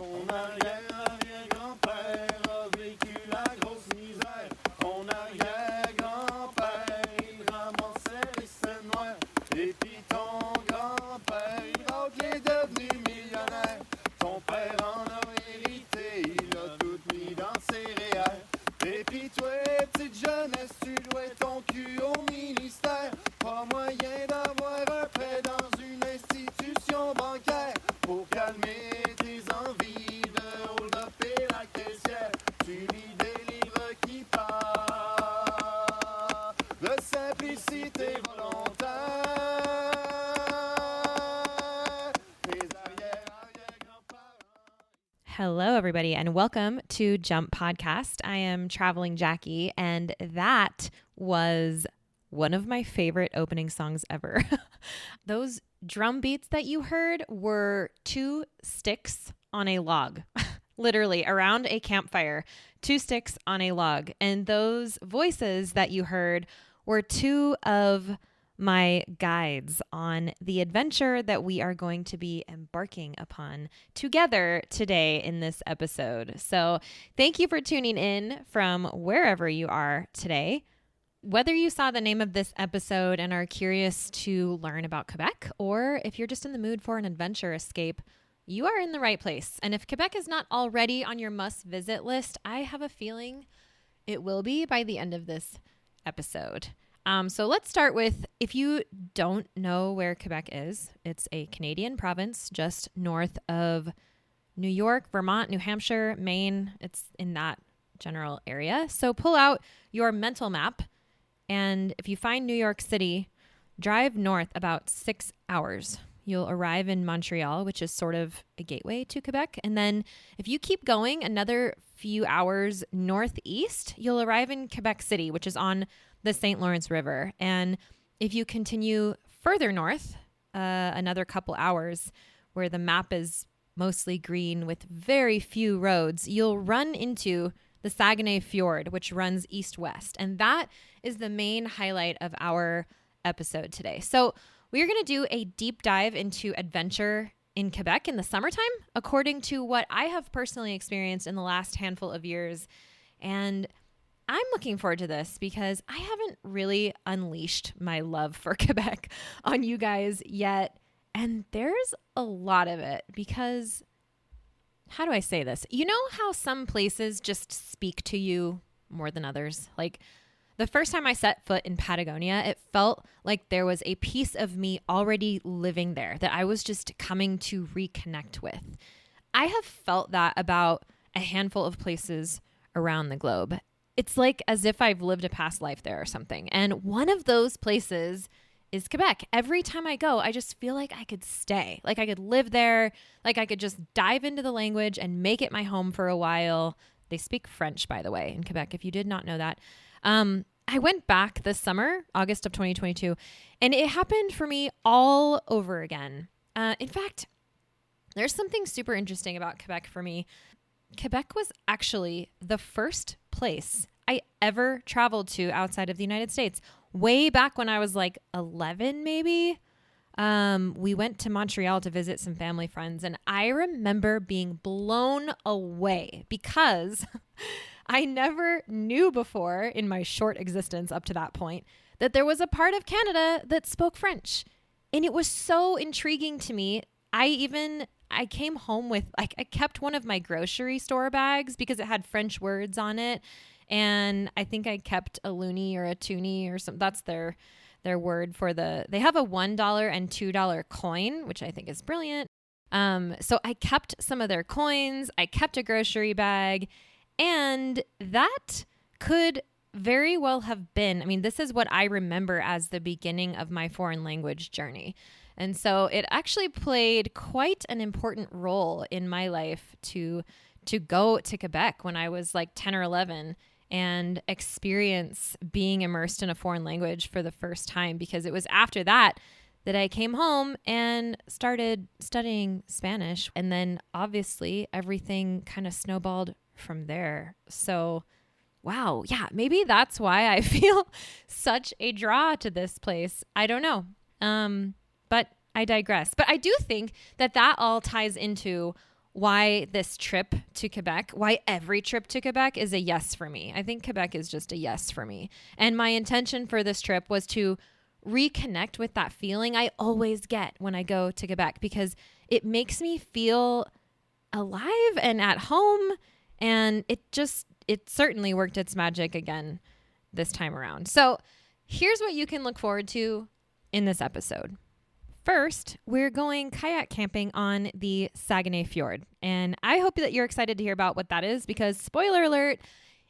Ton arrière-arrière-grand-père a vécu la grosse misère. Ton arrière-grand-père, il ramassait les scènes noires. Et puis ton grand-père, il est devenu millionnaire. Ton père en a hérité, il a tout mis dans ses réels. Et puis toi, petite jeunesse, tu louais ton cul au ministère. Pas moyen d'avoir un prêt dans une institution bancaire. Pour calmer tes envies de hold-up et la caissière, tu lis des livres qui parlent de simplicité volontaire. Tes arrière-arrière-grands-parents. Hello, everybody, and welcome to Jump Podcast. I am Traveling Jackie, and that was one of my favorite opening songs ever. Those drum beats that you heard were two sticks on a log, literally around a campfire, two sticks on a log. And those voices that you heard were two of my guides on the adventure that we are going to be embarking upon together today in this episode. So thank you for tuning in from wherever you are today. Whether you saw the name of this episode and are curious to learn about Quebec, or if you're just in the mood for an adventure escape, you are in the right place. And if Quebec is not already on your must-visit list, I have a feeling it will be by the end of this episode. So let's start with, if you don't know where Quebec is, it's a Canadian province just north of New York, Vermont, New Hampshire, Maine. It's in that general area. So pull out your mental map. And if you find New York City, drive north about 6 hours. You'll arrive in Montreal, which is sort of a gateway to Quebec. And then if you keep going another few hours northeast, you'll arrive in Quebec City, which is on the St. Lawrence River. And if you continue further north, another couple hours, where the map is mostly green with very few roads, you'll run into the Saguenay Fjord, which runs east-west. And that is the main highlight of our episode today. So we're going to do a deep dive into adventure in Quebec in the summertime, according to what I have personally experienced in the last handful of years. And I'm looking forward to this because I haven't really unleashed my love for Quebec on you guys yet. And there's a lot of it because, how do I say this? You know how some places just speak to you more than others? Like the first time I set foot in Patagonia, it felt like there was a piece of me already living there that I was just coming to reconnect with. I have felt that about a handful of places around the globe. It's like as if I've lived a past life there or something. And one of those places is Quebec. Every time I go, I just feel like I could stay, like I could live there, like I could just dive into the language and make it my home for a while. They speak French, by the way, in Quebec, if you did not know that. I went back this summer, August of 2022, and it happened for me all over again. In fact, there's something super interesting about Quebec for me. Quebec was actually the first place I ever traveled to outside of the United States. Way back when I was like 11, maybe, we went to Montreal to visit some family friends. And I remember being blown away because I never knew before in my short existence up to that point that there was a part of Canada that spoke French. And it was so intriguing to me. I came home with, like, I kept one of my grocery store bags because it had French words on it. And I think I kept a loonie or a toonie or something. That's their word for they have a $1 and $2 coin, which I think is brilliant. So I kept some of their coins. I kept a grocery bag, and that could very well have been, I mean, this is what I remember as the beginning of my foreign language journey. And so it actually played quite an important role in my life to go to Quebec when I was like 10 or 11 and experience being immersed in a foreign language for the first time, because it was after that I came home and started studying Spanish. And then obviously everything kind of snowballed from there. So wow, yeah, maybe that's why I feel such a draw to this place. I don't know. But I digress. But I do think that all ties into why this trip to Quebec, why every trip to Quebec is a yes for me. I think Quebec is just a yes for me. And my intention for this trip was to reconnect with that feeling I always get when I go to Quebec, because it makes me feel alive and at home. And it certainly worked its magic again this time around. So here's what you can look forward to in this episode. First, we're going kayak camping on the Saguenay Fjord. And I hope that you're excited to hear about what that is, because spoiler alert,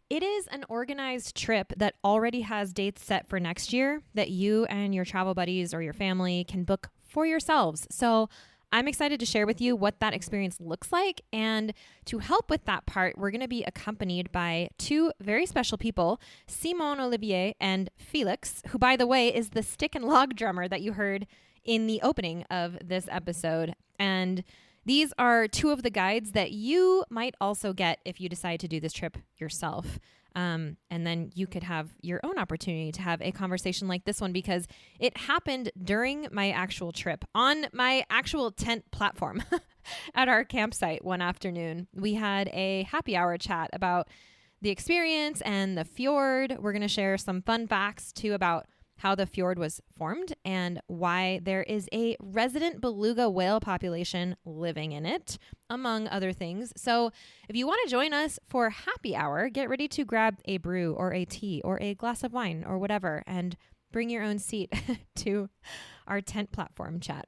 it is an organized trip that already has dates set for next year that you and your travel buddies or your family can book for yourselves. So I'm excited to share with you what that experience looks like. And to help with that part, we're going to be accompanied by two very special people, Simon Olivier and Felix, who, by the way, is the stick and log drummer that you heard in the opening of this episode. And these are two of the guides that you might also get if you decide to do this trip yourself. And then you could have your own opportunity to have a conversation like this one, because it happened during my actual trip on my actual tent platform at our campsite one afternoon. We had a happy hour chat about the experience and the fjord. We're going to share some fun facts too about how the fjord was formed and why there is a resident beluga whale population living in it, among other things. So if you want to join us for happy hour, get ready to grab a brew or a tea or a glass of wine or whatever, and bring your own seat to our tent platform chat.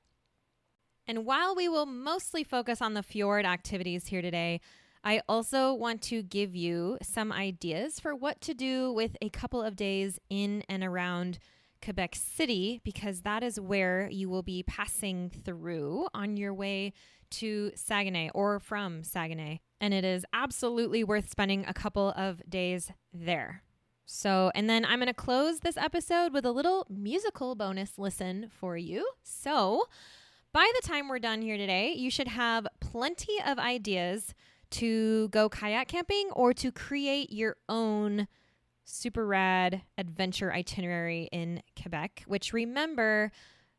And while we will mostly focus on the fjord activities here today, I also want to give you some ideas for what to do with a couple of days in and around Quebec City, because that is where you will be passing through on your way to Saguenay or from Saguenay. And it is absolutely worth spending a couple of days there. So, and then I'm going to close this episode with a little musical bonus listen for you. So by the time we're done here today, you should have plenty of ideas to go kayak camping or to create your own super rad adventure itinerary in Quebec, which, remember,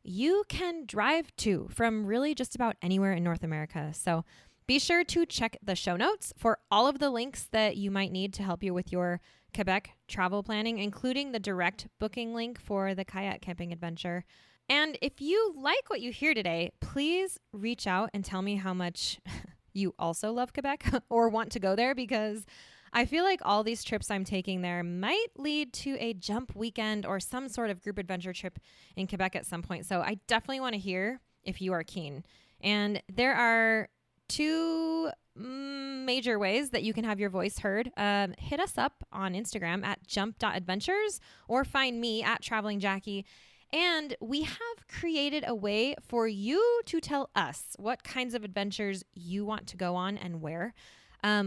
you can drive to from really just about anywhere in North America. So be sure to check the show notes for all of the links that you might need to help you with your Quebec travel planning, including the direct booking link for the kayak camping adventure. And if you like what you hear today, please reach out and tell me how much you also love Quebec or want to go there, because I feel like all these trips I'm taking there might lead to a jump weekend or some sort of group adventure trip in Quebec at some point. So I definitely want to hear if you are keen. And there are two major ways that you can have your voice heard. Hit us up on Instagram at jump.adventures or find me at Traveling Jackie. And we have created a way for you to tell us what kinds of adventures you want to go on and where.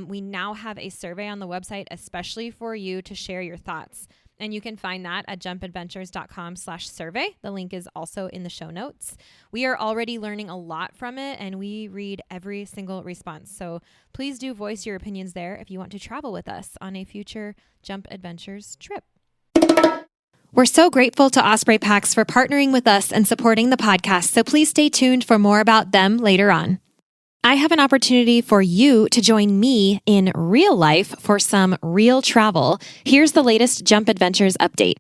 We now have a survey on the website, especially for you to share your thoughts. And you can find that at jumpadventures.com/survey. The link is also in the show notes. We are already learning a lot from it, and we read every single response. So please do voice your opinions there if you want to travel with us on a future Jump Adventures trip. We're so grateful to Osprey Packs for partnering with us and supporting the podcast. So please stay tuned for more about them later on. I have an opportunity for you to join me in real life for some real travel. Here's the latest Jump Adventures update.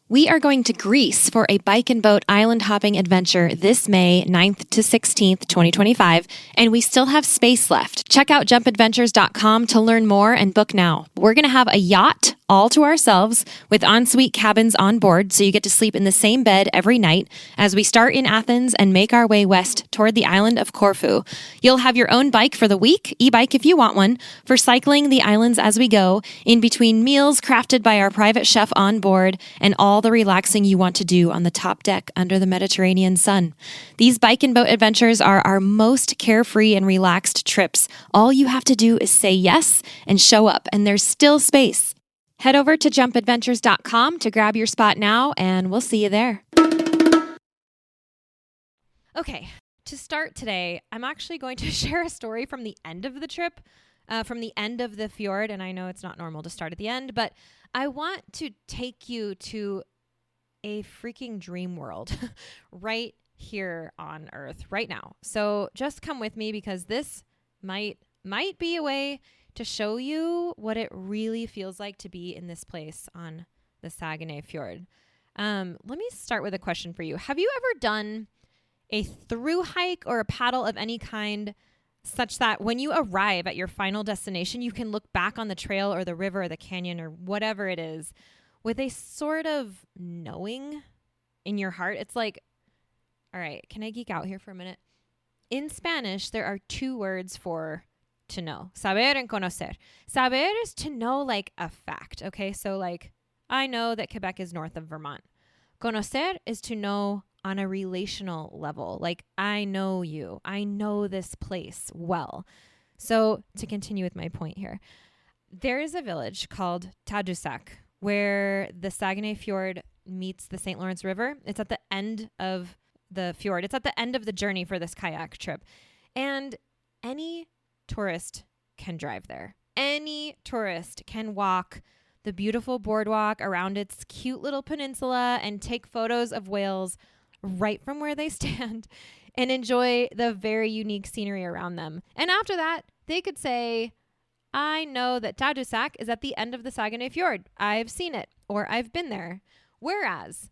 We are going to Greece for a bike and boat island hopping adventure this May 9th to 16th, 2025, and we still have space left. Check out jumpadventures.com to learn more and book now. We're going to have a yacht all to ourselves with ensuite cabins on board, so you get to sleep in the same bed every night as we start in Athens and make our way west toward the island of Corfu. You'll have your own bike for the week, e-bike if you want one, for cycling the islands as we go, in between meals crafted by our private chef on board, and all the relaxing you want to do on the top deck under the Mediterranean sun. These bike and boat adventures are our most carefree and relaxed trips. All you have to do is say yes and show up, and there's still space. Head over to jumpadventures.com to grab your spot now, and we'll see you there. Okay, to start today, I'm actually going to share a story from the end of the trip, from the end of the fjord, and I know it's not normal to start at the end, but I want to take you to a freaking dream world right here on Earth right now. So just come with me, because this might be a way to show you what it really feels like to be in this place on the Saguenay Fjord. Let me start with a question for you. Have you ever done a through hike or a paddle of any kind such that when you arrive at your final destination, you can look back on the trail or the river or the canyon or whatever it is with a sort of knowing in your heart? It's like, all right, can I geek out here for a minute? In Spanish, there are two words for to know. Saber and conocer. Saber is to know like a fact, okay? So like, I know that Quebec is north of Vermont. Conocer is to know on a relational level. Like, I know you. I know this place well. So to continue with my point here, there is a village called Tadoussac where the Saguenay Fjord meets the St. Lawrence River. It's at the end of the fjord. It's at the end of the journey for this kayak trip. And any tourist can drive there. Any tourist can walk the beautiful boardwalk around its cute little peninsula and take photos of whales right from where they stand and enjoy the very unique scenery around them. And after that, they could say, I know that Tadoussac is at the end of the Saguenay Fjord. I've seen it, or I've been there. Whereas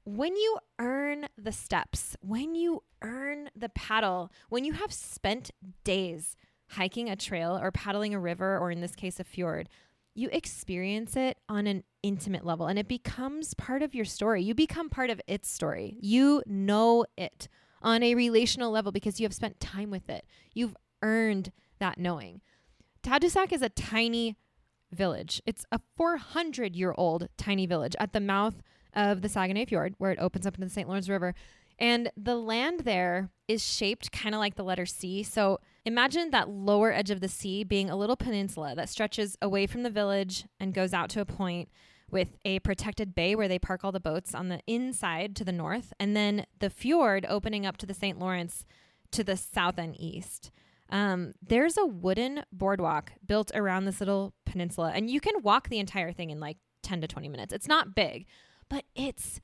when you earn the steps, when you earn the paddle, when you have spent days hiking a trail or paddling a river, or in this case, a fjord, you experience it on an intimate level and it becomes part of your story. You become part of its story. You know it on a relational level because you have spent time with it. You've earned that knowing. Tadoussac is a tiny village. It's a 400-year-old tiny village at the mouth of the Saguenay Fjord where it opens up into the St. Lawrence River. And the land there is shaped kind of like the letter C. So imagine that lower edge of the sea being a little peninsula that stretches away from the village and goes out to a point with a protected bay where they park all the boats on the inside to the north, and then the fjord opening up to the St. Lawrence to the south and east. There's a wooden boardwalk built around this little peninsula, and you can walk the entire thing in like 10 to 20 minutes. It's not big, but it's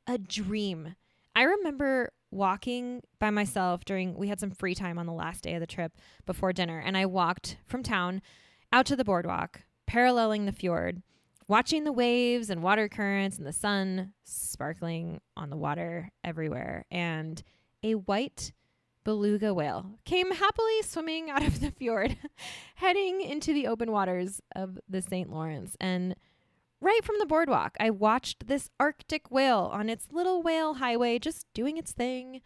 a dream. I remember walking by myself we had some free time on the last day of the trip before dinner, and I walked from town out to the boardwalk, paralleling the fjord, watching the waves and water currents and the sun sparkling on the water everywhere. And a white beluga whale came happily swimming out of the fjord, heading into the open waters of the St. Lawrence. And right from the boardwalk, I watched this Arctic whale on its little whale highway just doing its thing.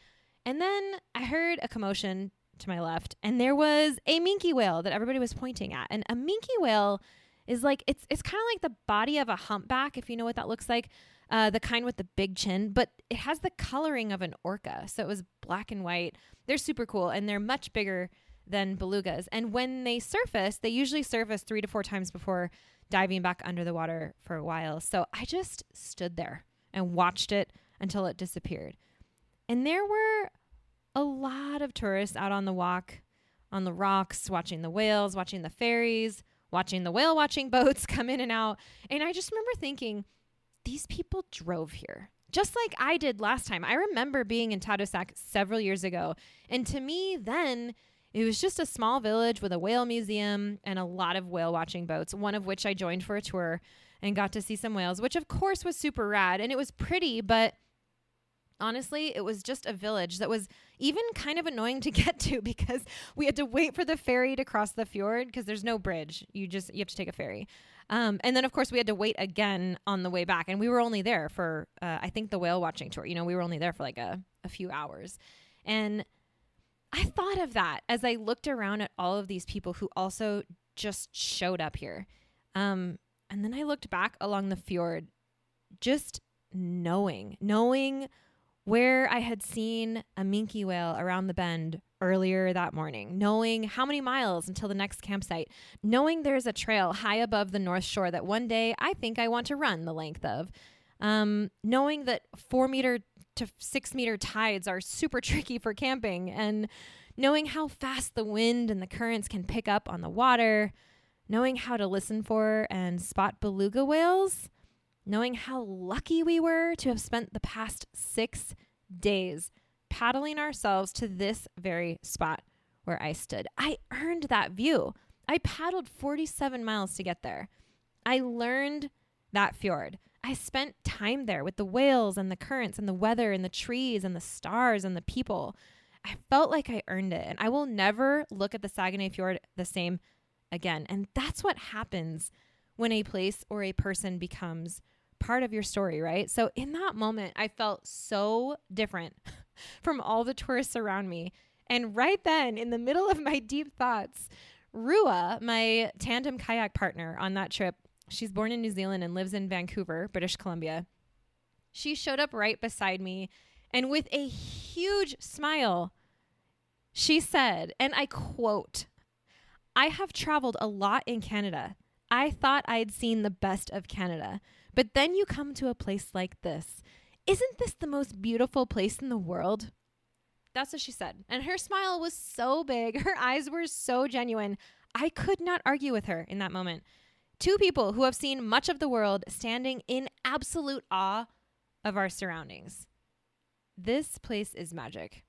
And then I heard a commotion to my left, and there was a minke whale that everybody was pointing at. And a minke whale is like, it's kind of like the body of a humpback, if you know what that looks like, the kind with the big chin, but it has the coloring of an orca. So it was black and white. They're super cool, and they're much bigger than belugas. And when they surface, they usually surface 3 to 4 times before diving back under the water for a while. So I just stood there and watched it until it disappeared. And there were a lot of tourists out on the walk, on the rocks, watching the whales, watching the ferries, watching the whale watching boats come in and out. And I just remember thinking, these people drove here just like I did last time. I remember being in Tadoussac several years ago. And to me then, it was just a small village with a whale museum and a lot of whale watching boats, one of which I joined for a tour and got to see some whales, which of course was super rad. And it was pretty, but honestly, it was just a village that was even kind of annoying to get to because we had to wait for the ferry to cross the fjord because there's no bridge. You have to take a ferry. And then, of course, we had to wait again on the way back. And we were only there for, I think, the whale watching tour. We were only there for like a few hours. And I thought of that as I looked around at all of these people who also just showed up here. And then I looked back along the fjord, just knowing where I had seen a minke whale around the bend earlier that morning, knowing how many miles until the next campsite, knowing there's a trail high above the North Shore that one day I think I want to run the length of, knowing that 4-meter to 6-meter tides are super tricky for camping, and knowing how fast the wind and the currents can pick up on the water, knowing how to listen for and spot beluga whales, knowing how lucky we were to have spent the past 6 days paddling ourselves to this very spot where I stood. I earned that view. I paddled 47 miles to get there. I learned that fjord. I spent time there with the whales and the currents and the weather and the trees and the stars and the people. I felt like I earned it, and I will never look at the Saguenay Fjord the same again. And that's what happens when a place or a person becomes part of your story, right? So in that moment, I felt so different from all the tourists around me. And right then, in the middle of my deep thoughts, Rua, my tandem kayak partner on that trip, she's born in New Zealand and lives in Vancouver, British Columbia. She showed up right beside me, and with a huge smile, she said, and I quote, "I have traveled a lot in Canada. I thought I'd seen the best of Canada. But then you come to a place like this. Isn't this the most beautiful place in the world?" That's what she said. And her smile was so big. Her eyes were so genuine. I could not argue with her in that moment. Two people who have seen much of the world standing in absolute awe of our surroundings. This place is magic.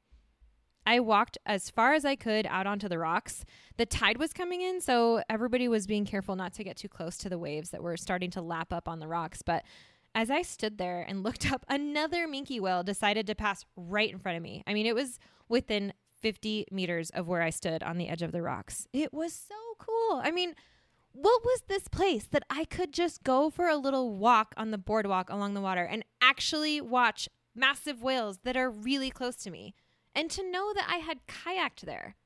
I walked as far as I could out onto the rocks. The tide was coming in, so everybody was being careful not to get too close to the waves that were starting to lap up on the rocks. But as I stood there and looked up, another minke whale decided to pass right in front of me. I mean, it was within 50 meters of where I stood on the edge of the rocks. It was so cool. I mean, what was this place that I could just go for a little walk on the boardwalk along the water and actually watch massive whales that are really close to me? And to know that I had kayaked there.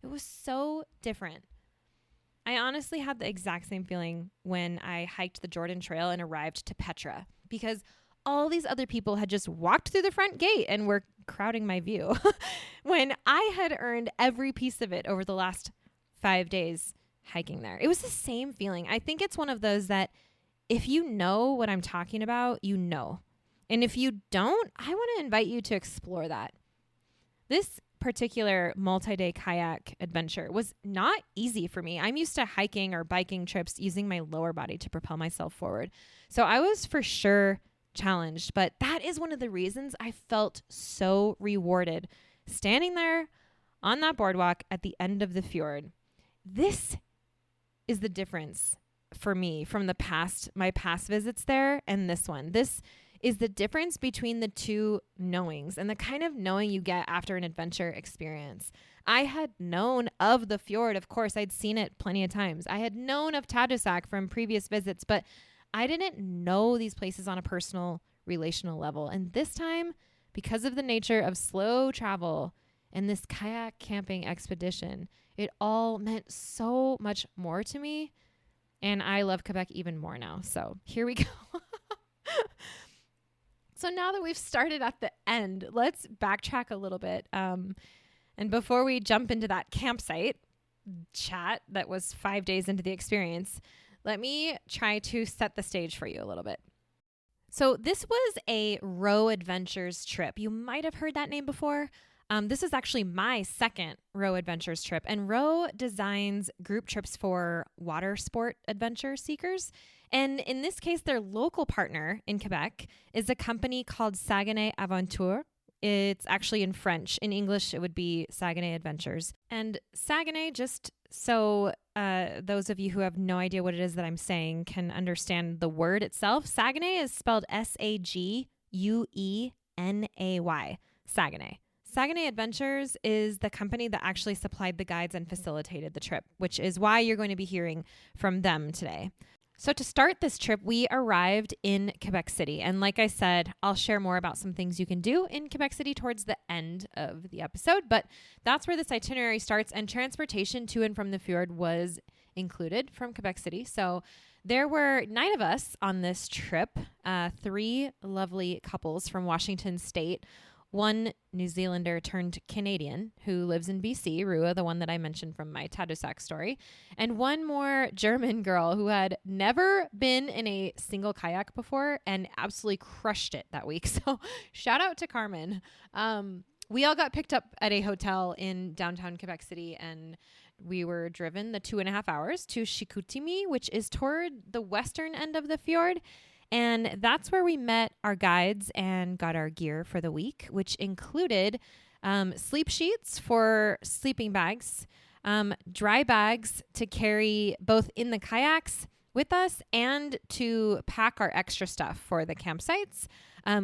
It was so different. I honestly had the exact same feeling when I hiked the Jordan Trail and arrived to Petra, because all these other people had just walked through the front gate and were crowding my view when I had earned every piece of it over the last 5 days hiking there. It was the same feeling. I think it's one of those that if you know what I'm talking about, you know. And if you don't, I want to invite you to explore that. This particular multi-day kayak adventure was not easy for me. I'm used to hiking or biking trips using my lower body to propel myself forward. So I was for sure challenged, but that is one of the reasons I felt so rewarded standing there on that boardwalk at the end of the fjord. This is the difference for me from my past visits there and this one. This is the difference between the two knowings and the kind of knowing you get after an adventure experience. I had known of the fjord. Of course, I'd seen it plenty of times. I had known of Tadoussac from previous visits, but I didn't know these places on a personal, relational level. And this time, because of the nature of slow travel and this kayak camping expedition, it all meant so much more to me. And I love Quebec even more now. So here we go. So now that we've started at the end, let's backtrack a little bit. And before we jump into that campsite chat that was 5 days into the experience, let me try to set the stage for you a little bit. So this was a Row Adventures trip. You might have heard that name before. This is actually my second Row Adventures trip, and Row designs group trips for water sport adventure seekers. And in this case, their local partner in Quebec is a company called Saguenay Aventure. It's actually in French. In English, it would be Saguenay Adventures. And Saguenay, just so those of you who have no idea what it is that I'm saying can understand the word itself, Saguenay is spelled Saguenay, Saguenay. Saguenay Adventures is the company that actually supplied the guides and facilitated the trip, which is why you're going to be hearing from them today. So to start this trip, we arrived in Quebec City. And like I said, I'll share more about some things you can do in Quebec City towards the end of the episode. But that's where this itinerary starts. And transportation to and from the fjord was included from Quebec City. So there were 9 of us on this trip, 3 lovely couples from Washington State, 1 New Zealander turned Canadian who lives in BC, Rua, the one that I mentioned from my Tadoussac story, and 1 more German girl who had never been in a single kayak before and absolutely crushed it that week. So shout out to Carmen. We all got picked up at a hotel in downtown Quebec City, and we were driven the 2.5 hours to Chicoutimi, which is toward the western end of the fjord. And that's where we met our guides and got our gear for the week, which included sleep sheets for sleeping bags, dry bags to carry both in the kayaks with us and to pack our extra stuff for the campsites.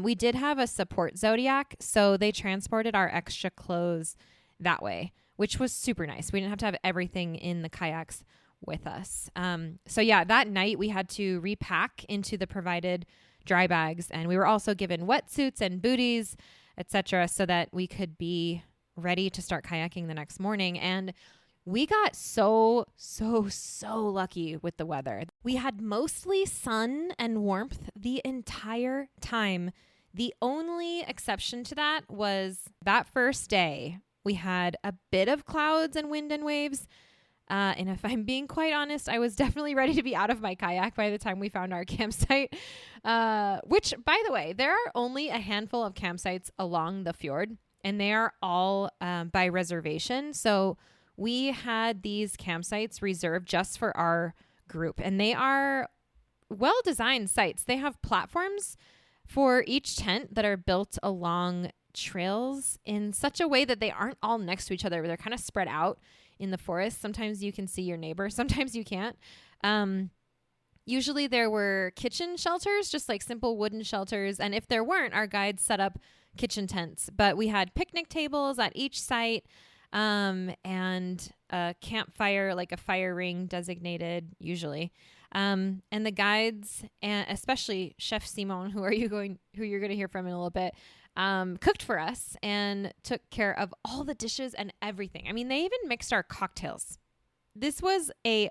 We did have a support Zodiac, so they transported our extra clothes that way, which was super nice. We didn't have to have everything in the kayaks with us. So yeah, that night we had to repack into the provided dry bags, and we were also given wetsuits and booties, etc., so that we could be ready to start kayaking the next morning. And we got so lucky with the weather. We had mostly sun and warmth the entire time. The only exception to that was that first day. We had a bit of clouds and wind and waves. And if I'm being quite honest, I was definitely ready to be out of my kayak by the time we found our campsite. Which, by the way, there are only a handful of campsites along the fjord, and they are all by reservation. So we had these campsites reserved just for our group, and they are well-designed sites. They have platforms for each tent that are built along trails in such a way that they aren't all next to each other. They're kind of spread out in the forest. Sometimes you can see your neighbor, sometimes you can't. Usually there were kitchen shelters, just like simple wooden shelters. And if there weren't, our guides set up kitchen tents. But we had picnic tables at each site, and a campfire, like a fire ring designated usually. And the guides, and especially Chef Simon, who you're going to hear from in a little bit, cooked for us and took care of all the dishes and everything. I mean, they even mixed our cocktails. This was a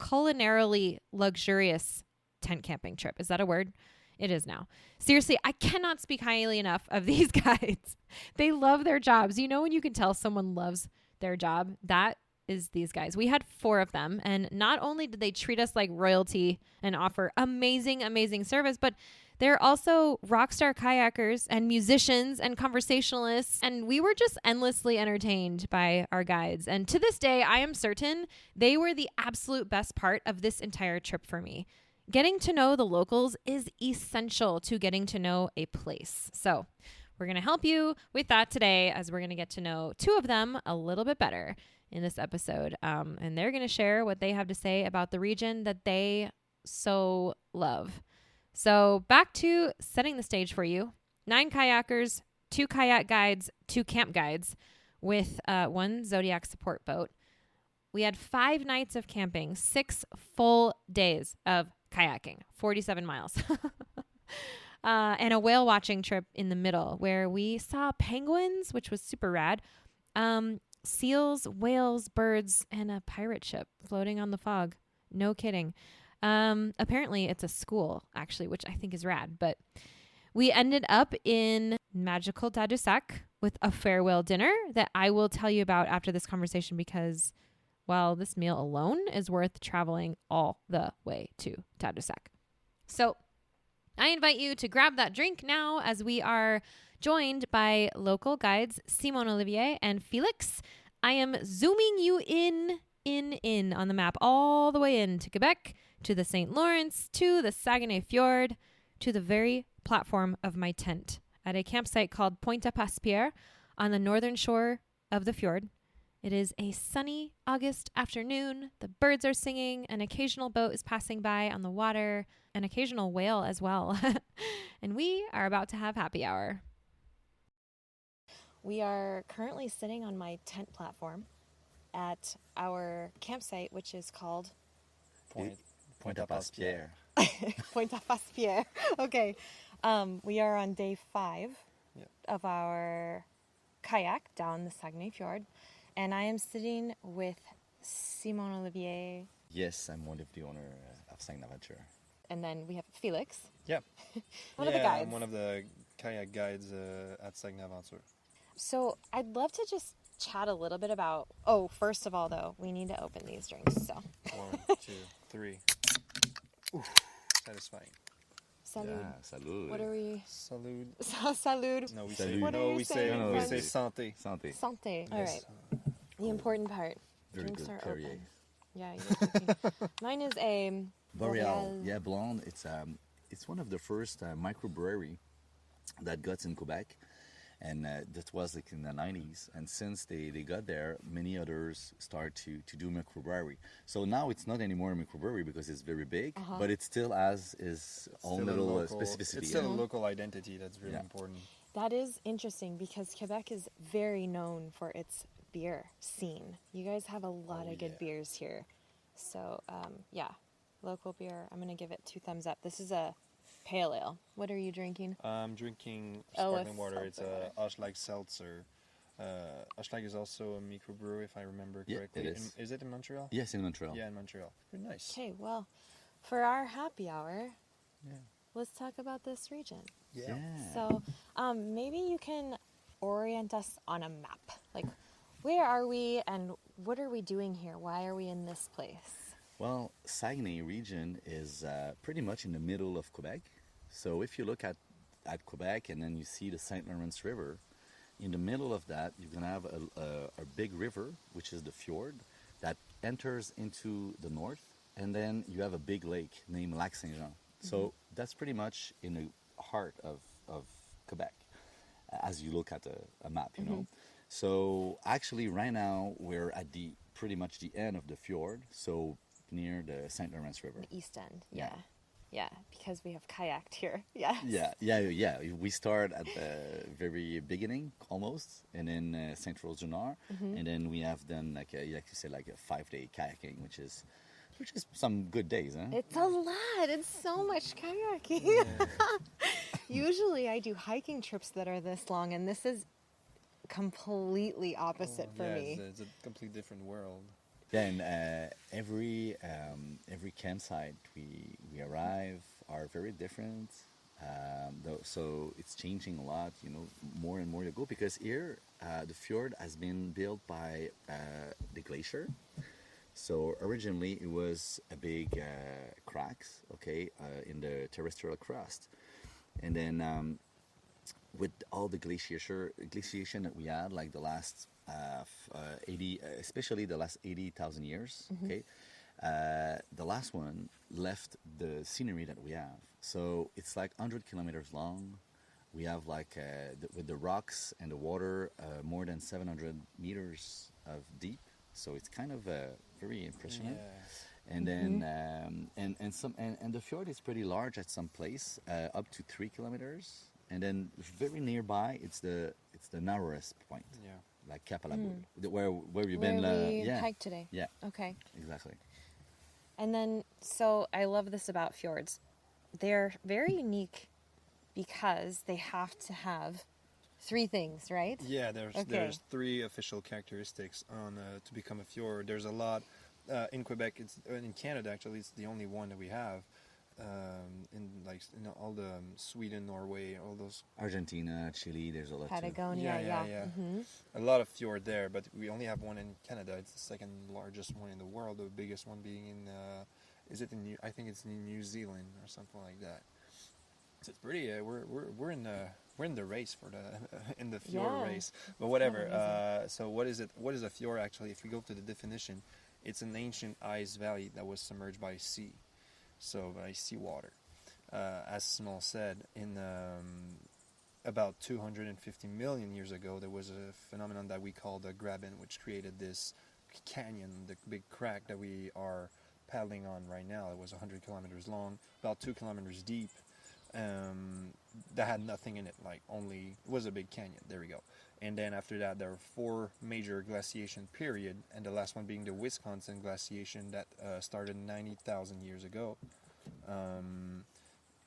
culinarily luxurious tent camping trip. Is that a word? It is now. Seriously, I cannot speak highly enough of these guys. They love their jobs. You know when you can tell someone loves their job? That is these guys. We had 4 of them, and not only did they treat us like royalty and offer amazing service, but they're also rock star kayakers and musicians and conversationalists, and we were just endlessly entertained by our guides. And to this day, I am certain they were the absolute best part of this entire trip for me. Getting to know the locals is essential to getting to know a place. So we're going to help you with that today, as we're going to get to know 2 of them a little bit better in this episode. And they're going to share what they have to say about the region that they so love. So back to setting the stage for you. 9 kayakers, 2 kayak guides, 2 camp guides with 1 Zodiac support boat. We had 5 nights of camping, 6 full days of kayaking, 47 miles. And a whale watching trip in the middle where we saw penguins, which was super rad, seals, whales, birds, and a pirate ship floating on the fog. No kidding. Apparently it's a school, actually, which I think is rad. But we ended up in magical Tadoussac with a farewell dinner that I will tell you about after this conversation, because, well, this meal alone is worth traveling all the way to Tadoussac. So I invite you to grab that drink now, as we are joined by local guides Simon Olivier and Felix. I am zooming you in on the map all the way into Quebec, to the St. Lawrence, to the Saguenay Fjord, to the very platform of my tent at a campsite called Pointe-à-Passe-Pierre on the northern shore of the fjord. It is a sunny August afternoon. The birds are singing. An occasional boat is passing by on the water, an occasional whale as well. And we are about to have happy hour. We are currently sitting on my tent platform at our campsite, which is called Pointe-à-Passe-Pierre. Pointe-à-Passe-Pierre. Okay. We are on day 5 of our kayak down the Saguenay Fjord, and I am sitting with Simon Olivier. Yes, I'm one of the owner of Saguenay. And then we have Felix. Yeah. One of the guides. I'm one of the kayak guides at Saguenay. So I'd love to just chat a little bit about, first of all, though, we need to open these drinks. So 1, 2, 3. Ooh, satisfying. Salud. Yeah, salud. What are we? Salud. Salud. No, we Salud. say What are you we saying, say we friends? say santé. Santé. Santé. All Yes. right. The important part. Very Drinks good are Perrier. open. Yeah, you're drinking. Mine is a Boreal. Yeah, blonde. It's one of the first microbrewery that got in Quebec. And that was like in the 90s. And since they got there, many others start to do microbrewery. So now it's not anymore a microbrewery because it's very big, but it still has its own Still a little local- specificity. It's still yeah. a local identity that's really Yeah. important. That is interesting because Quebec is very known for its beer scene. You guys have a lot of good beers here. So, yeah, local beer. I'm going to give it 2 thumbs up. This is a pale ale. What are you drinking? I'm drinking Oh, a sparkling water. It's seltzer. a Oshlag seltzer. Oshlag is also a microbrewery, if I remember Yeah, correctly. it is. Is it in Montreal? Yes, in Montreal. Yeah, in Montreal. Very nice. Okay, well, for our happy hour, Yeah. let's talk about this region. Yeah. So, maybe you can orient us on a map. Like, where are we and what are we doing here? Why are we in this place? Well, Saguenay region is pretty much in the middle of Quebec. So if you look at Quebec and then you see the St. Lawrence River, in the middle of that, you're going to have a big river, which is the Fjord, that enters into the north. And then you have a big lake named Lac Saint-Jean. So that's pretty much in the heart of Quebec, as you look at a map, you know. So actually right now we're at pretty much the end of the fjord, so near the St. Lawrence River. The East End. Yeah. Yeah, because we have kayaked here. Yeah. Yeah. We start at the very beginning almost, and then St. Rose du Nord, and then we have done like you say like a 5-day kayaking, which is some good days, huh? It's a lot. It's so much kayaking. Usually I do hiking trips that are this long, and this is completely opposite for yeah, me. It's a completely different world. Yeah, and every campsite we arrive are very different. So it's changing a lot, you know, more and more to go, because here the fjord has been built by the glacier. So originally it was a big cracks, okay, in the terrestrial crust, and then with all the glaciation that we had, like the last 80, especially the last 80,000 years, okay, the last one left the scenery that we have. So it's like 100 kilometers long. We have like with the rocks and the water more than 700 meters of deep. So it's kind of very impressionant. Yeah. And then and the fjord is pretty large at some place, up to 3 kilometers. And then very nearby, it's the narrowest point, Yeah. like Kapalabud, where you've Where been. we Yeah, hiked today. yeah, Okay. exactly. And then, so I love this about fjords. They're very unique because they have to have 3 things, right? Yeah, there's Okay. there's 3 official characteristics on to become a fjord. There's a lot in Quebec. It's in Canada actually. It's the only one that we have. In all the Sweden, Norway, all those. Argentina, Chile, there's a lot too. Patagonia, yeah. Yeah. Mm-hmm. A lot of fjord there, but we only have one in Canada. It's the second largest one in the world. The biggest one being in, I think it's in New Zealand or something like that. So it's pretty. We're in the race for the in the fjord Yeah. race. But whatever. Amazing. So what is it? What is a fjord actually? If we go to the definition, it's an ancient ice valley that was submerged by sea, so by seawater. As Small said, in about 250 million years ago, there was a phenomenon that we call the graben, which created this canyon, the big crack that we are paddling on right now. It was 100 kilometers long, about 2 kilometers deep. That had nothing in it, it was a big canyon. There we go. And then after that, there were 4 major glaciation period, and the last one being the Wisconsin glaciation that started 90,000 years ago.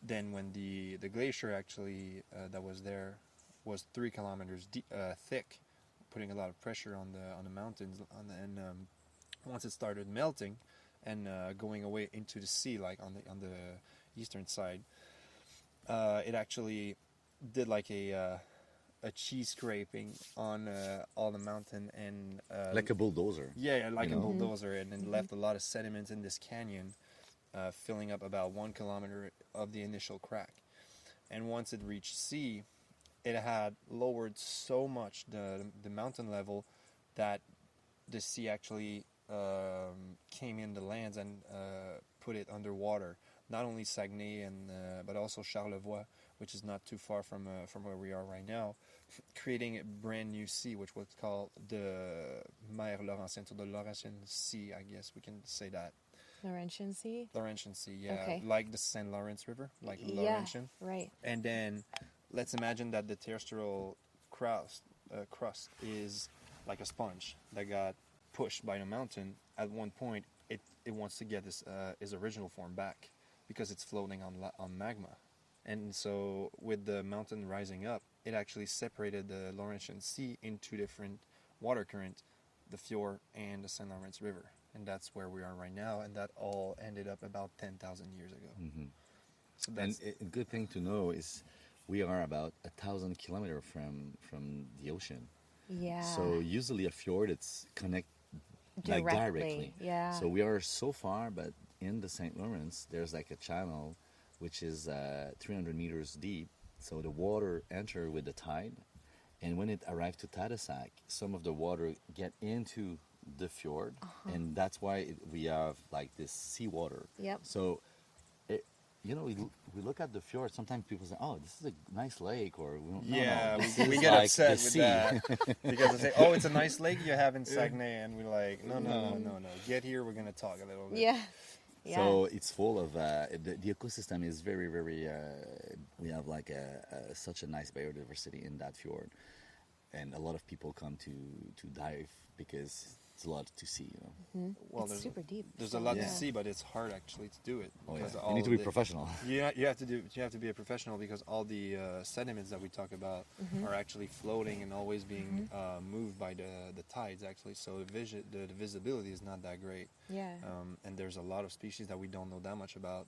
Then when the glacier actually that was there was 3 kilometers thick, putting a lot of pressure on the mountains, and once it started melting and going away into the sea, like on the eastern side, it actually did like a cheese scraping on the mountain, and Like a bulldozer. yeah, like you a know? bulldozer, and then left a lot of sediment in this canyon, filling up about 1 kilometer of the initial crack. And once it reached sea, it had lowered so much the mountain level that the sea actually came in the lands and put it underwater. not only Saguenay and but also Charlevoix, which is not too far from where we are right now, creating a brand new sea, which was called the Mer Laurentienne, so the Laurentian Sea, I guess we can say that. Laurentian Sea? Laurentian Sea, yeah, Okay. like the St. Lawrence River, like Yeah, Laurentian. right. And then let's imagine that the terrestrial crust is like a sponge that got pushed by the mountain. At one point, it wants to get its original form back because it's floating on magma. And so with the mountain rising up, it actually separated the Laurentian Sea into different water currents, the Fjord and the St. Lawrence River. And that's where we are right now, and that all ended up about 10,000 years ago. Mm-hmm. So And that's a good thing to know is we are about 1,000 kilometers from the ocean. Yeah. So usually a fjord, it's connect like directly. Yeah. So we are so far, but in the St. Lawrence, there's like a channel which is 300 meters deep. So the water enter with the tide, and when it arrives to Tadoussac, some of the water get into the fjord, and that's why we have like this seawater. Yep. So, we look at the fjord. Sometimes people say, "Oh, this is a nice lake," or no, this we is get like upset the with sea. that because they say, "Oh, it's a nice lake you have in Saguenay," and we're like, "No. Get here. We're gonna talk a little bit." Yeah. Yeah. So it's full of the ecosystem is very very. We have like such a nice biodiversity in that fjord, and a lot of people come to dive because it's a lot to see. Well, It's there's super deep. There's a lot Yeah. to see, but it's hard actually to do it. Oh yeah, because you all need to be the- professional. You have to be a professional because all the sediments that we talk about are actually floating and always being moved by the tides actually. So the visibility is not that great. Yeah. And there's a lot of species that we don't know that much about.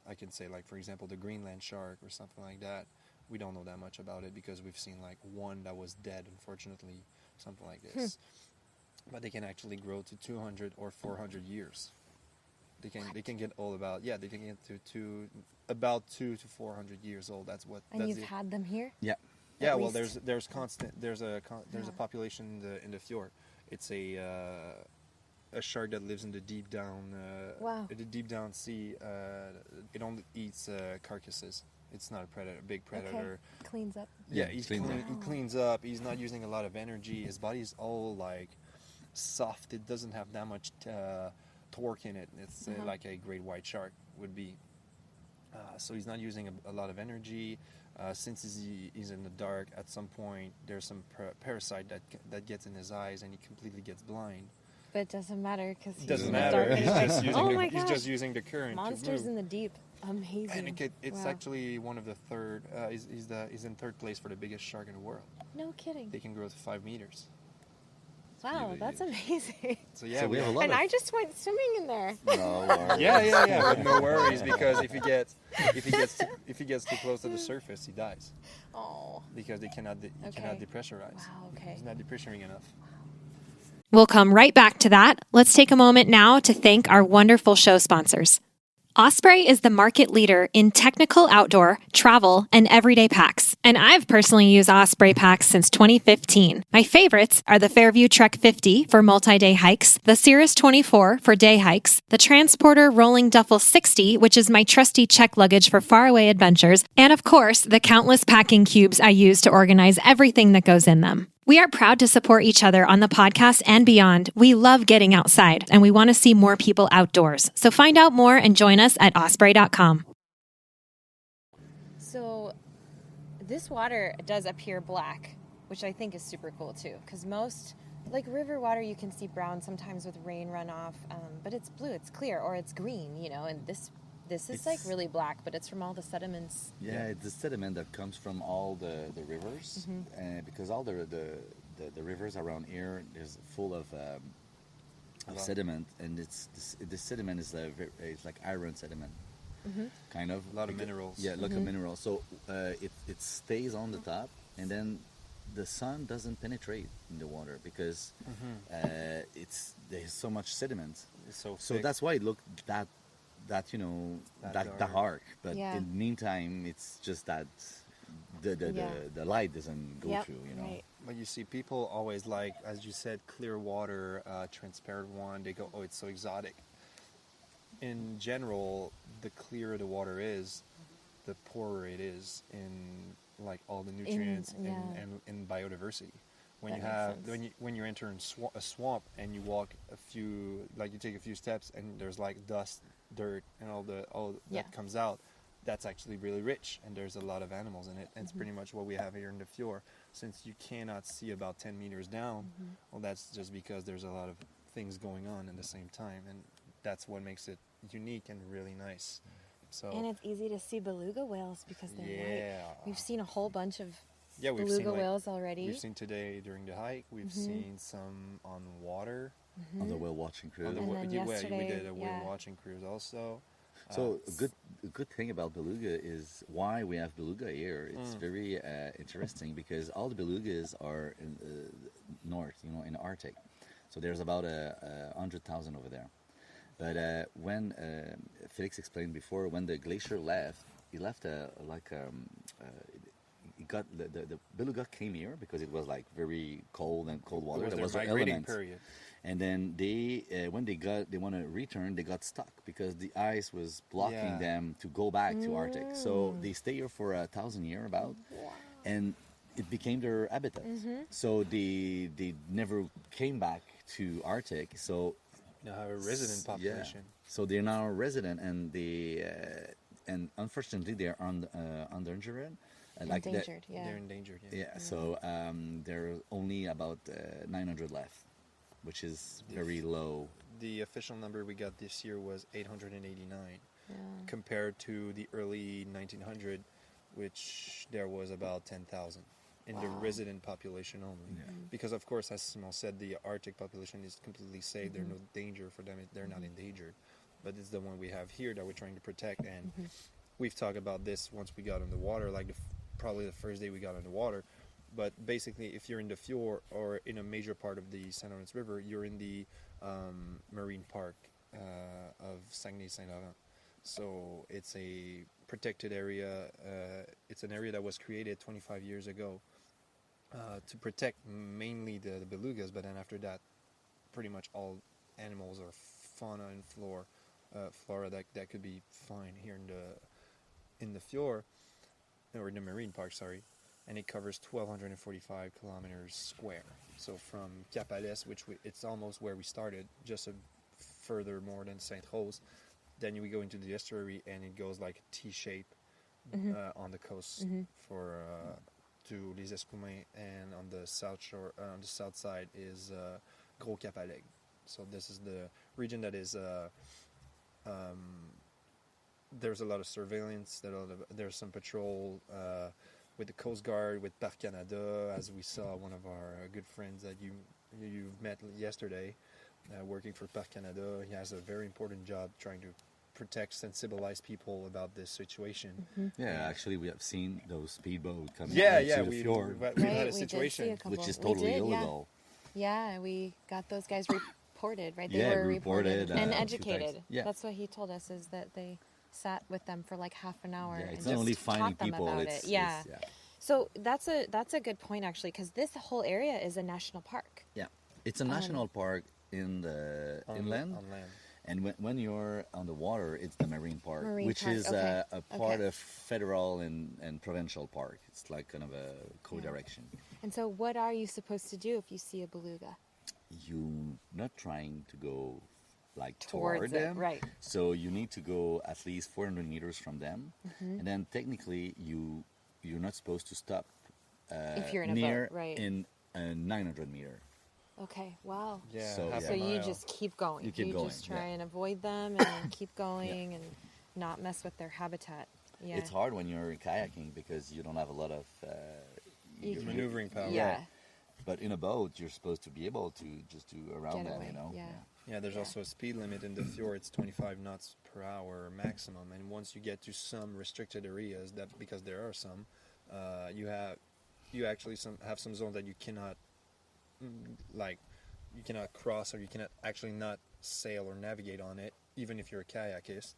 I can say like for example the Greenland shark or something like that. We don't know that much about it because we've seen like one that was dead, unfortunately, something like this. But they can actually grow to 200 or 400 years. They can get old about they can get to about 200 to 400 years old. That's what. And that's you've it. had them here? Yeah. Yeah, At well, least? there's a population in the fjord. It's a shark that lives in the deep down Wow. the deep down sea. It only eats carcasses. It's not a big predator. Okay. Cleans up. Yeah, He cleans up. He's not using a lot of energy. His body's all like soft. It doesn't have that much torque in it. It's like a great white shark would be. So he's not using a lot of energy. Since he's in the dark, at some point there's some parasite that gets in his eyes and he completely gets blind. But it doesn't matter because he's Doesn't in the matter. dark He's anyway. just using Oh my he's gosh. just using the current Monsters to in move. the deep. Amazing. And it's Wow. actually one of the third. He's in third place for the biggest shark in the world. No kidding. They can grow to 5 meters. Wow, really that's huge. amazing. So yeah, So we have a lot And of I just went swimming in there. no worries. Yeah, but no worries because if he gets too close to the surface, he dies Oh. because he cannot Okay. depressurize. Wow, okay. He's not depressuring enough. We'll come right back to that. Let's take a moment now to thank our wonderful show sponsors. Osprey is the market leader in technical outdoor, travel, and everyday packs. And I've personally used Osprey packs since 2015. My favorites are the Fairview Trek 50 for multi-day hikes, the Cirrus 24 for day hikes, the Transporter Rolling Duffel 60, which is my trusty check luggage for faraway adventures, and of course, the countless packing cubes I use to organize everything that goes in them. We are proud to support each other on the podcast and beyond. We love getting outside, and we want to see more people outdoors. So find out more and join us at osprey.com. So this water does appear black, which I think is super cool too, because most, like river water, you can see brown sometimes with rain runoff, but it's blue, it's clear, or it's green, and this is like really black, but it's from all the sediments. Yeah, it's the sediment that comes from all the rivers, because all the rivers around here is full of sediment, and the sediment is it's like iron sediment, kind of. A lot of minerals. Yeah, like a mineral. So it stays on the top, and then the sun doesn't penetrate in the water because there's so much sediment. It's so So that's why it looked that dark. dark, but Yeah. in the meantime it's just that the light doesn't go through, Right. But you see, people always like, as you said, clear water, transparent one. They go, oh, it's so exotic. in general, the clearer the water is, the poorer it is in like all the nutrients and in biodiversity. When That you makes have sense. when you enter in a swamp and you walk a few, like you take a few steps and there's like dust, dirt, and all Yeah. that comes out, that's actually really rich, and there's a lot of animals in it. And it's pretty much what we have here in the fjord. Since you cannot see about 10 meters down, well, that's just because there's a lot of things going on at the same time, and that's what makes it unique and really nice. So And it's easy to see beluga whales because they're white. yeah, We've seen a whole bunch of yeah, we've beluga seen whales already. we've seen today during the hike. We've seen some on water. On the whale watching cruise. On the And then we yesterday, did a whale yeah. watching cruise also. So a good thing about beluga is why we have beluga here. It's very interesting because all the belugas are in the north, in the Arctic. So there's about 100,000 over there. But when Felix explained before, when the glacier left, he left he got the beluga came here because it was like very cold and cold water. It There was was their the migrating elements. period. And then when they want to return, they got stuck because the ice was blocking Yeah. them to go back to Arctic. So they stay here for 1,000 years about, and it became their habitat. So they never came back to Arctic. So Now have a resident population. so they're now a resident, and and unfortunately they're endangered. Endangered, yeah. They're endangered. Yeah. So there are only about 900 left, which is very low. The official number we got this year was 889, Yeah. compared to the early 1900, which there was about 10,000 in the resident population only. Yeah. Because of course, as Simon said, the Arctic population is completely safe. There's no danger for them. They're not endangered. But it's the one we have here that we're trying to protect. And we've talked about this once we got on the water, like probably the first day we got on the water. But basically, if you're in the fjord or in a major part of the St. Lawrence River, you're in the marine park of Saguenay-Saint-Laurent. So it's a protected area. It's an area that was created 25 years ago to protect mainly the belugas, but then after that, pretty much all animals or fauna and flora that could be found here in the fjord, or in the marine park, sorry. And it covers 1,245 kilometers square. So from Cap Alès, it's almost where we started, just a further more than Saint Rose. Then we go into the estuary, and it goes like a T shape on the coast for to Les Escoumins, and on the south shore, on the south side is Gros Cap Alès. So this is the region that is. There's a lot of surveillance. There's some patrol with the Coast Guard, with Parc Canada, as we saw one of our good friends that you met yesterday, working for Parc Canada. He has a very important job trying to protect, sensibilize people about this situation. Yeah, actually, we have seen those speedboats coming Yeah, into the we fjord, had a Right, we did see situation. a couple. which is We totally did, yeah. illegal. Yeah, we got those guys reported, right? They Yeah, were reported, and a few educated. times. Yeah. That's what he told us, is that they sat with them for like half an hour Yeah, and it's just not only finding taught them people. about It's, it. Yeah. yeah. So that's a good point, actually, because this whole area is a national park. Yeah, it's a national park in the inland, On land. and when you're on the water, it's the marine park, Marine which park, is okay. a part Okay. of federal and provincial park. It's like kind of a co-direction. And so, what are you supposed to do if you see a beluga? You're not trying to go like Towards toward it, them, right. So you need to go at least 400 meters from them, and then technically you're not supposed to stop If you're in a near boat, right. in a 900 meter. Okay, wow. Yeah, So, half yeah. So a you mile. just keep going. You keep going, just try yeah. and avoid them and keep going and not mess with their habitat. Yeah. It's hard when you're kayaking because you don't have a lot of You maneuvering power. Yeah. But in a boat, you're supposed to be able to just do around Get them, away, you know. yeah. Yeah, there's also a speed limit in the fjord. It's 25 knots per hour maximum, and once you get to some restricted areas, that because there are some, you actually have some zones that you cannot you cannot cross, or you cannot actually not sail or navigate on it, even if you're a kayakist,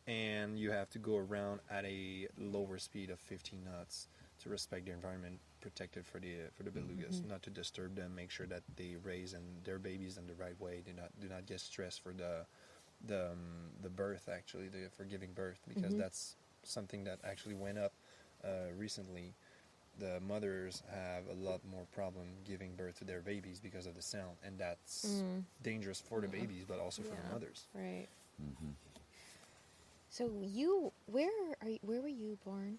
and you have to go around at a lower speed of 15 knots to respect the environment protected for the belugas, not to disturb them, make sure that they raise and their babies in the right way, do not get stressed for the birth, actually, for giving birth, because that's something that actually went up recently. The mothers have a lot more problem giving birth to their babies because of the sound, and that's dangerous for the babies, but also for the mothers. Right. Mm-hmm. So where were you born?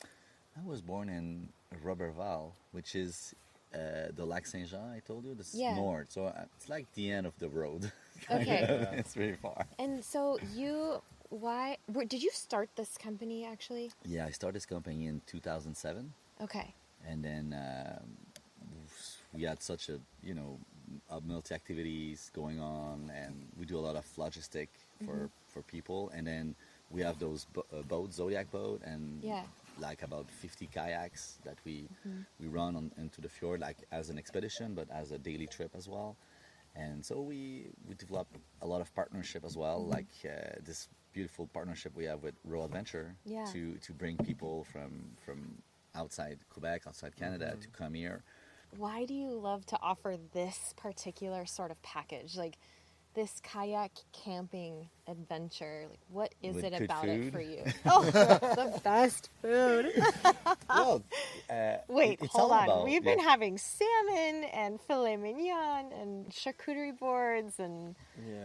I was born in Roberval, which is the Lac Saint Jean. I told you this north, so it's like the end of the road. Okay. It's very far. And so did you start this company actually? Yeah, I started this company in 2007. Okay. And then we had such a multi activities going on, and we do a lot of logistic for people. And then we have those boats, Zodiac boat, and like about 50 kayaks that we run into the fjord, like as an expedition, but as a daily trip as well. And so we developed a lot of partnership as well, like this beautiful partnership we have with Row Adventure to bring people from outside Quebec, outside Canada to come here. Why do you love to offer this particular sort of package? Like this kayak camping adventure, like what is With it good about food? it for you? Oh, the best food. Well, Wait, it's hold all on. about, We've been having salmon and filet mignon and charcuterie boards, and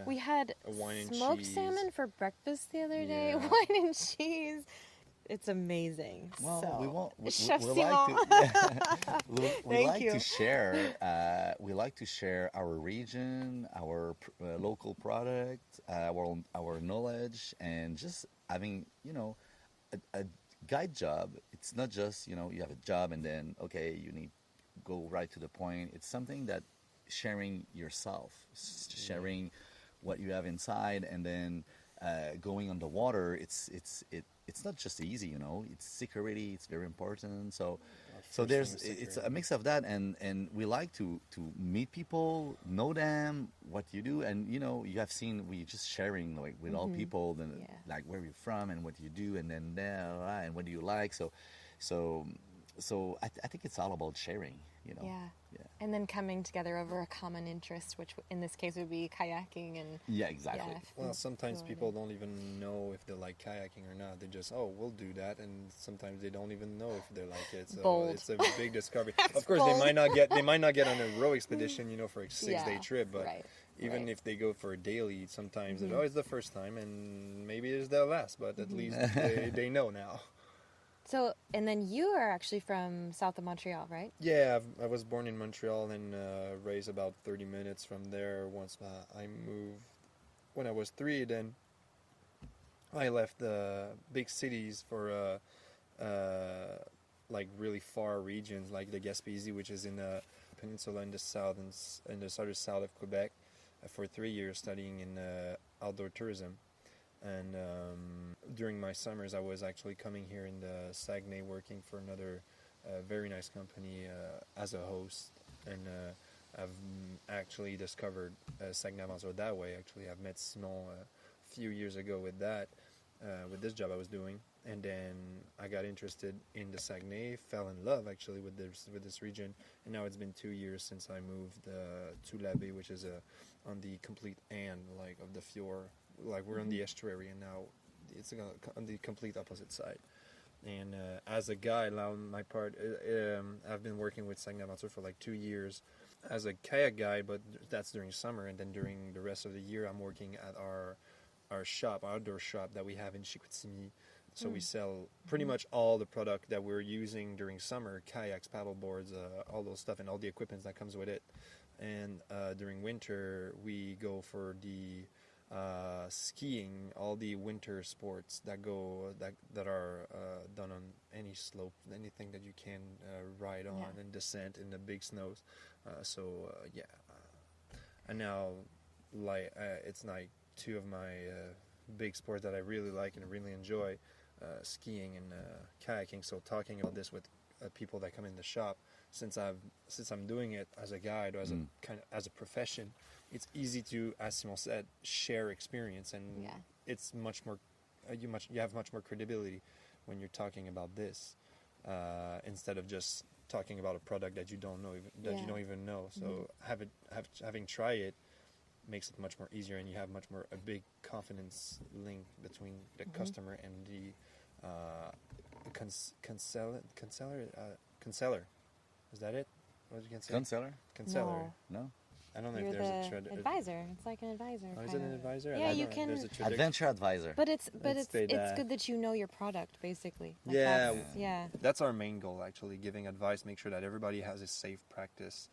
we had Wine and smoked cheese. salmon for breakfast the other day. Yeah. Wine and cheese. It's amazing. well, so, we want Chef we Simon. like to we Thank like you. to share we like to share our region, our local product, our knowledge, and just having a guide job. It's not just you have a job and then you need to go right to the point. It's something that sharing yourself, sharing what you have inside, and then going on the water. It's not just easy, It's security. It's very important. So it's a mix of that, and we like to meet people, know them, what you do, and you have seen we just sharing like with all people, then like where you're from and what you do, and then and what do you like. So I think it's all about sharing, Yeah. And then coming together over a common interest, which in this case would be kayaking and Yeah, exactly. Well, sometimes people don't even know if they like kayaking or not. They just, we'll do that, and sometimes they don't even know if they like it. So Bold. it's a big discovery. Of course, bold. they might not get on a row expedition, for a 6-day trip. But even if they go for a daily, sometimes it's the first time, and maybe it's their last. But at least they know now. So, and then you are actually from south of Montreal, right? Yeah, I was born in Montreal and raised about 30 minutes from there. Once I moved when I was 3, then I left the big cities for like really far regions, like the Gaspésie, which is in the peninsula in the south and in the south of Quebec, for 3 years studying in outdoor tourism. And during my summers, I was actually coming here in the Saguenay, working for another very nice company as a host. And I've actually discovered Saguenay-Mazur that way. Actually, I've met Simon a few years ago with this job I was doing. And then I got interested in the Saguenay, fell in love actually with this region. And now it's been 2 years since I moved to L'Abbé, which is on the complete end of the Fjord. Like we're on the estuary, and now it's on the complete opposite side. And as a guide, on my part, I've been working with Saguenay-Mazur for like 2 years as a kayak guide, but that's during summer. And then during the rest of the year, I'm working at our outdoor shop that we have in Chicoutimi. So we sell pretty much all the product that we're using during summer: kayaks, paddle boards, all those stuff, and all the equipment that comes with it. And during winter, we go for the skiing, all the winter sports that are done on any slope, anything that you can ride on and descent in the big snows. And now it's like 2 of my big sports that I really like and really enjoy, skiing and kayaking. So talking about this with people that come in the shop, since I'm doing it as a guide or as a profession, it's easy to, as Simon said, share experience, and it's much more. You have much more credibility when you're talking about this instead of just talking about a product that you don't know, you don't even know. So having tried it, makes it much more easier, and you have much more a big confidence link between the customer and the concealer. Is that it? What you can say? Concealer? Concealer. No. I don't know You're if there's the a trad. advisor. It's like an advisor. Oh, is kind it an of. advisor? Yeah, I you don't know. can. There's a trad- Adventure advisor. But it's say good that you know your product basically. Like Yeah, yeah. That's our main goal, actually, giving advice, make sure that everybody has a safe practice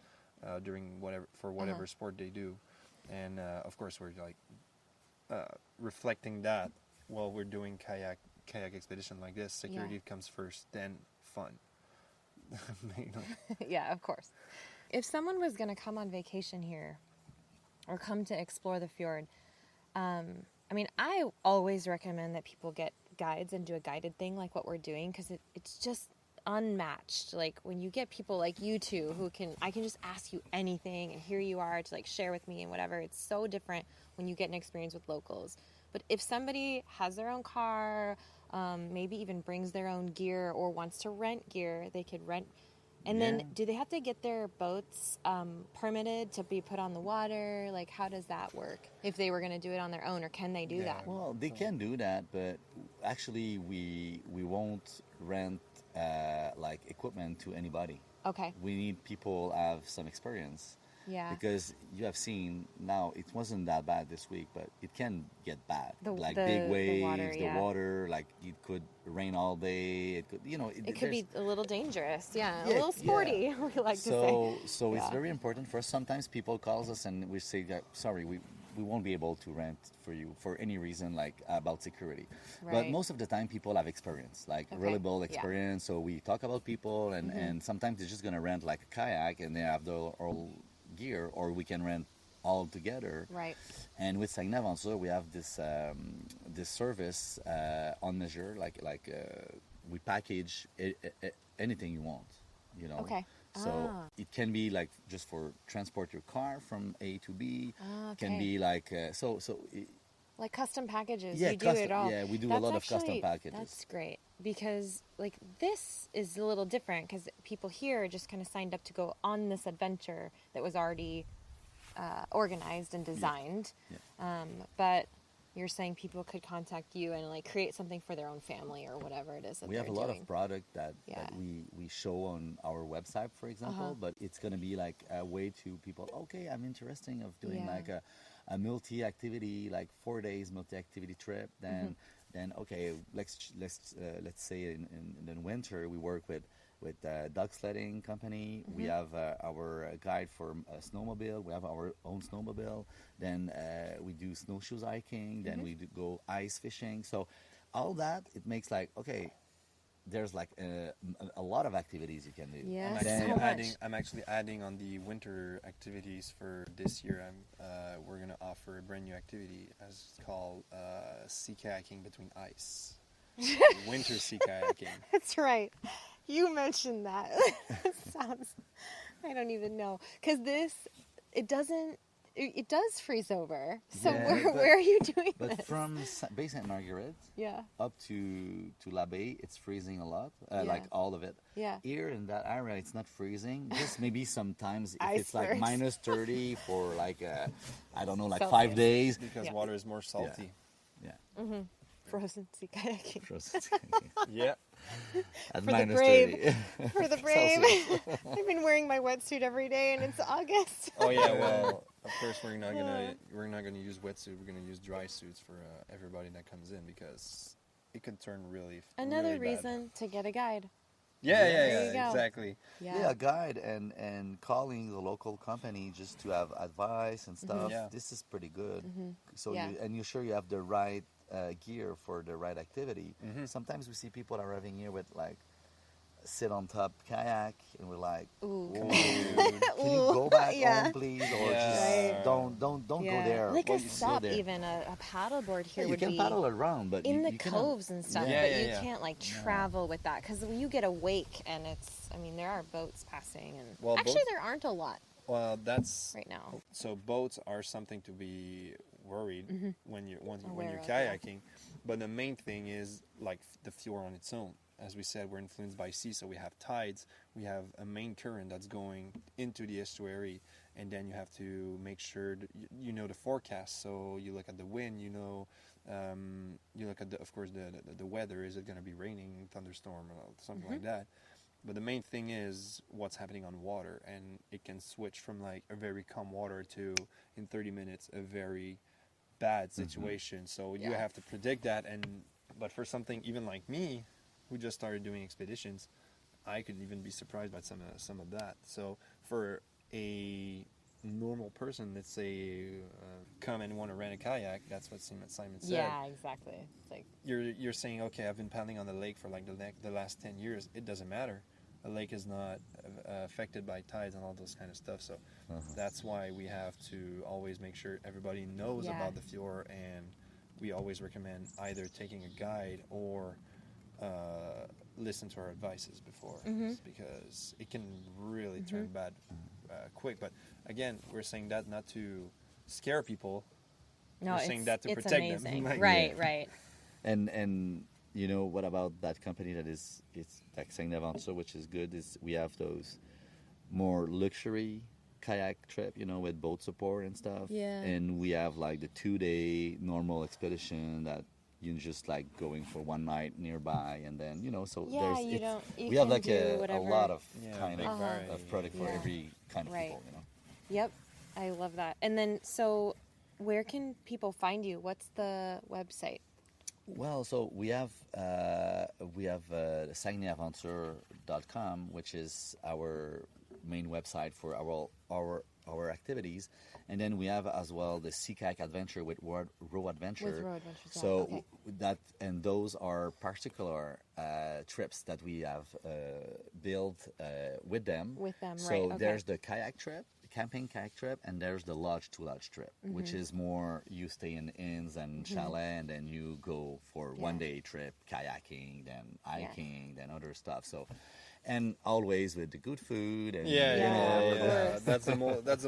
during whatever sport they do, and of course we're like reflecting that while we're doing kayak expedition like this. Security comes first, then fun. Yeah, of course. If someone was going to come on vacation here or come to explore the fjord, I mean, I always recommend that people get guides and do a guided thing like what we're doing, because it's just unmatched. Like when you get people like you two I can just ask you anything and here you are to like share with me and whatever. It's so different when you get an experience with locals. But if somebody has their own car, maybe even brings their own gear or wants to rent gear, they could rent. And then do they have to get their boats permitted to be put on the water? Like, how does that work? If they were going to do it on their own, or can they do that? Well, they can do that, but actually we won't rent like equipment to anybody. Okay. We need people have some experience. Yeah. Because you have seen now, it wasn't that bad this week, but it can get bad. Like the big waves, water, like it could rain all day. It could, it could be a little dangerous. Yeah, a little sporty, we like to say. So it's very important for us. Sometimes people calls us and we say, sorry, we won't be able to rent for you for any reason, like about security. Right. But most of the time people have experience, like really bold experience. So we talk about people and sometimes they're just going to rent like a kayak and they have their all gear, or we can rent all together. Right. And with Saguenay Aventure, we have this this service on measure, like we package anything you want, Okay. So it can be like just for transport your car from A to B. Okay. Can be like Like custom packages. Yeah, you do it all. Yeah, we do a lot of custom packages. That's great, because like this is a little different, because people here just kind of signed up to go on this adventure that was already organized and designed. Yeah. But you're saying people could contact you and like create something for their own family or whatever it is that we have a lot doing. of product that we show on our website, for example, but it's going to be like a way to people, okay, I'm interested of doing like a multi-activity, like 4 days multi-activity trip. Then okay, let's say in the winter we work with dog sledding company. We have our guide for a snowmobile. We have our own snowmobile. Then we do snowshoes hiking. Then we do go ice fishing. So all that, it makes like, okay, there's like a lot of activities you can do. Yeah, I'm actually adding on the winter activities for this year. We're gonna offer a brand new activity as called sea kayaking between ice. Winter sea kayaking. That's right. You mentioned that. Sounds, I don't even know, because it does freeze over. So where are you doing this? But from Bay Sainte Marguerite up to l'Abbaye, it's freezing a lot, like all of it. Yeah. Here in that area, it's not freezing. Just maybe sometimes if it's Icebergs. like minus 30 for like, I don't know, like Celsius. 5 days. Because water is more salty. Yeah. Mm-hmm. Frozen sea kayaking. Yeah. At For the minus brave. 30. For the brave. I've been wearing my wetsuit every day, and it's August. Oh yeah, well, of course we're not gonna use wetsuit. We're gonna use dry suits for everybody that comes in, because it could turn really Another really bad. reason to get a guide. Yeah, you go. exactly. Yeah, a guide and calling the local company just to have advice and stuff. Yeah. This is pretty good. So Yeah. you're sure you have the right gear for the right activity. Sometimes we see people arriving here with like sit on top kayak, and we're like, Ooh. can you go back home, please, or just don't go there. Like or a you still sup, there. even a paddleboard here Yeah, you would can be paddle around, but in you the cannot- coves and stuff. Yeah, but yeah, you yeah. can't like travel with that, because when you get a wake and it's, I mean, there are boats passing, and Well, actually boats- there aren't a lot Well, that's right now. so boats are something to be worried when you're Aware of, yeah. kayaking, but the main thing is like the fjord on its own. As we said, we're influenced by sea, so we have tides. We have a main current that's going into the estuary, and then you have to make sure that you know the forecast. So you look at the wind, you look at of course the weather. Is it going to be raining, thunderstorm, or something like that? But the main thing is what's happening on water, and it can switch from like a very calm water to in 30 minutes a very bad situation. So you have to predict that. But for something even like me, who just started doing expeditions, I could even be surprised by some of that. So for a normal person, let's say, come and want to rent a kayak, that's what Simon said. Yeah, exactly. It's like You're saying, okay, I've been paddling on the lake for like the last 10 years. It doesn't matter. A lake is not affected by tides and all those kind of stuff. So that's why we have to always make sure everybody knows about the fjord, and we always recommend either taking a guide or listen to our advices before, because it can really turn bad quick. But again, we're saying that not to scare people. no, we're saying that to protect amazing. them. Right. And you know what about that company that it's like Saint Aventure, which is good, is we have those more luxury kayak trip, with boat support and stuff. Yeah. And we have like the 2-day normal expedition that you just like going for one night nearby, and then so we have like a lot of kind of product for every kind of people. Yep, I love that. And then, so where can people find you? What's the website? Well, so we have SaguenayAventure.com, which is our main website for our activities, and then we have as well the Sea Kayak Adventure with Row Adventure. So and those are particular trips that we have built with them. So there's the kayak trip, camping kayak trip, and there's the lodge to lodge trip, which is more you stay in inns and chalet, and then you go for 1-day trip kayaking, then hiking, then other stuff. So, and always with the good food and that's a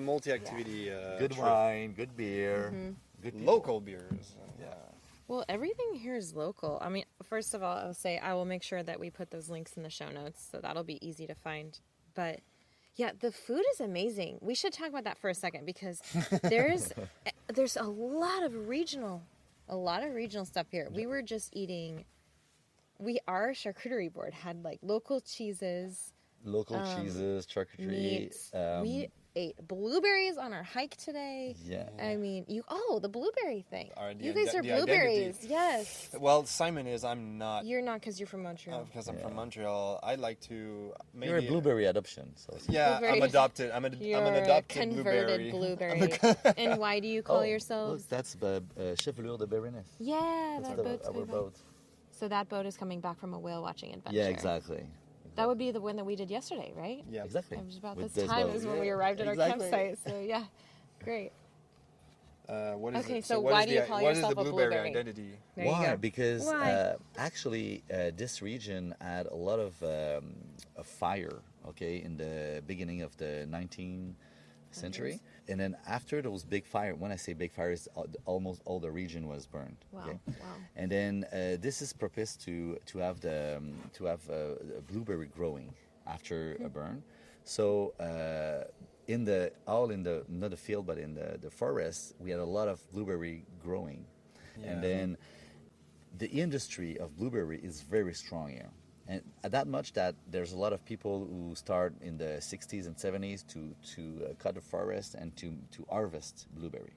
multi-activity. Good trip. wine, good beer, good people. Local beers. Well, everything here is local. I mean, first of all, I'll say I will make sure that we put those links in the show notes, so that'll be easy to find. But yeah, the food is amazing. We should talk about that for a second, because there's a lot of regional stuff here. We were just eating. Our charcuterie board had like local cheeses, charcuterie. Meats. We ate blueberries on our hike today. Yeah. I mean, the blueberry thing. You the guys are the blueberries. identity. Yes. Well, Simon is. I'm not. You're not, because you're from Montreal. Because I'm from Montreal. I like to. Maybe, You're a blueberry adoption. So yeah, I'm adopted. I'm an adopted converted blueberry. And why do you call yourselves? Look, that's the Chevelure de Berenice. Yeah, That's that boat's our coming back. boat. So that boat is coming back from a whale watching adventure. Yeah, exactly. That would be the one that we did yesterday, right? Yeah, exactly. It was about With this time boat. is when we arrived at our campsite. So yeah, great. What is Okay, it? so what why is do you the, call what is yourself the a blueberry blueberry? identity? There you Why? go. Because Why? actually, this region had a lot of fire. Okay, in the beginning of the 19th century, and then after those big fire, when I say big fires, almost all the region was burned. Wow. Okay? Wow. And then this is purpose to have blueberry growing after a burn. So in the not the field but in the forest, we had a lot of blueberry growing, and then the industry of blueberry is very strong here. And that much that there's a lot of people who start in the 60s and 70s to cut the forest and to harvest blueberry.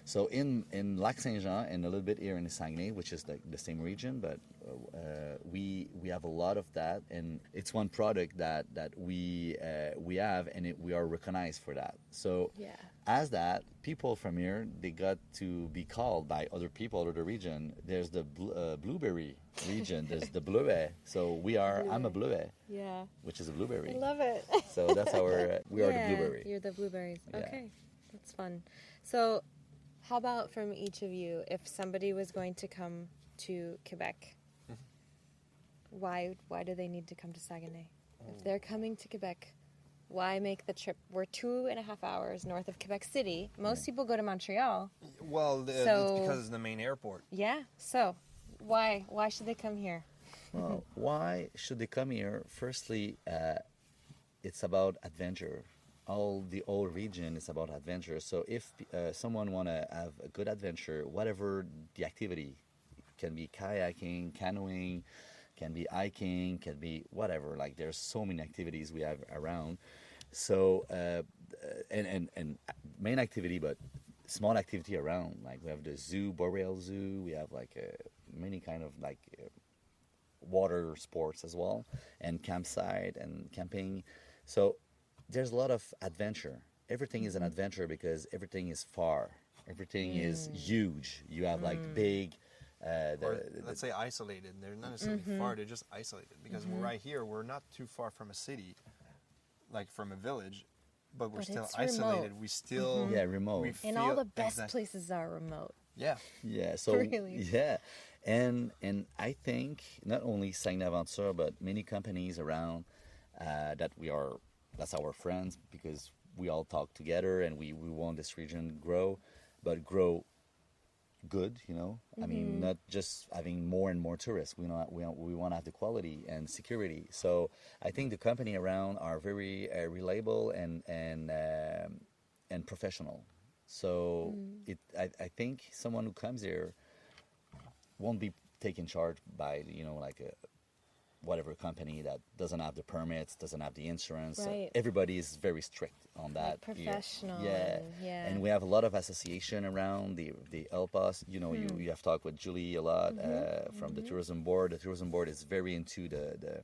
So in Lac Saint-Jean and a little bit here in Saguenay, which is the same region, but we have a lot of that, and it's one product that we have, and we are recognized for that. So as that, people from here, they got to be called by other people out of the region. There's the blueberry region. There's the bleuet. So I'm a bleuet. Yeah. Which is a blueberry. I love it. So that's our. We are the blueberry. You're the blueberries. Yeah. Okay, that's fun. So, how about from each of you, if somebody was going to come to Quebec, why do they need to come to Saguenay? If they're coming to Quebec, why make the trip? We're 2.5 hours north of Quebec City. Most people go to Montreal. Well, it's because it's the main airport. Yeah. So, why should they come here? Well, why should they come here? Firstly, it's about adventure. all the whole region is about adventure. So if someone want to have a good adventure, whatever the activity, it can be kayaking, canoeing, can be hiking, can be whatever. Like there's so many activities we have around. So and main activity, but small activity around. Like we have the zoo, Boreal Zoo. We have like many kind of like water sports as well, and campsite and camping. So there's a lot of adventure. Everything is an adventure because everything is far. Everything is huge. You have like big. Or let's say isolated. They're not necessarily far. They're just isolated because we're right here. We're not too far from a city, like from a village, but we're still it's isolated. remote. We still Remote. we And feel- all the best exact- places are remote. Yeah. Yeah. So Really? yeah, and I think not only Saguenay-Aventure but many companies around that's our friends because we all talk together and we want this region grow, but grow good, I mean, not just having more and more tourists. We want to have the quality and security. So I think the company around are very reliable and professional. So I think someone who comes here won't be taken charge by like a whatever company that doesn't have the permits, doesn't have the insurance. So Right. everybody is very strict on that. Like here. professional. Yeah. And And we have a lot of association around. They help us. You have talked with Julie a lot from the tourism board. The tourism board is very into the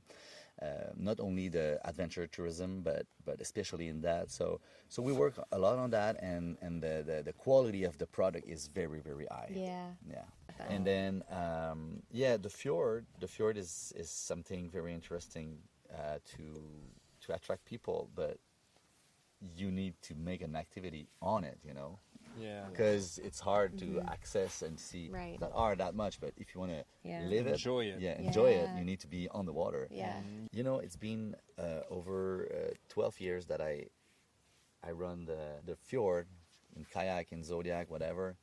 not only the adventure tourism, but especially in that. So we work a lot on that, and the quality of the product is very, very high. Yeah. Yeah. And then the fjord. The fjord is something very interesting to attract people, but you need to make an activity on it, Yeah. because it's hard to access and see Right. that much. But if you want to Yeah. live it, Enjoy it. enjoy it, Yeah. you need to be on the water. Yeah. It's been over 12 years that I run the fjord in Kayak, in Zodiac, whatever,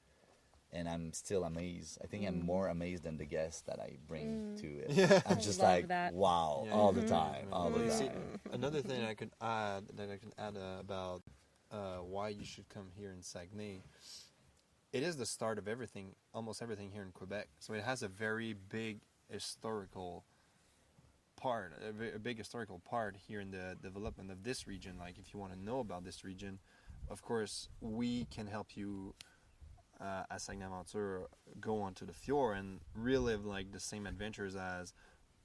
and I'm still amazed. I think I'm more amazed than the guests that I bring to it. Yeah. I'm just love like, that. wow, Yeah. all the time, all the You see, time. another thing I can add about why you should come here in Saguenay. It is the start of everything, almost everything here in Quebec. So it has a very big historical part, a big historical part here in the development of this region. Like if you want to know about this region, of course we can help you as Saguenay-Aventure go onto the fjord and relive like the same adventures as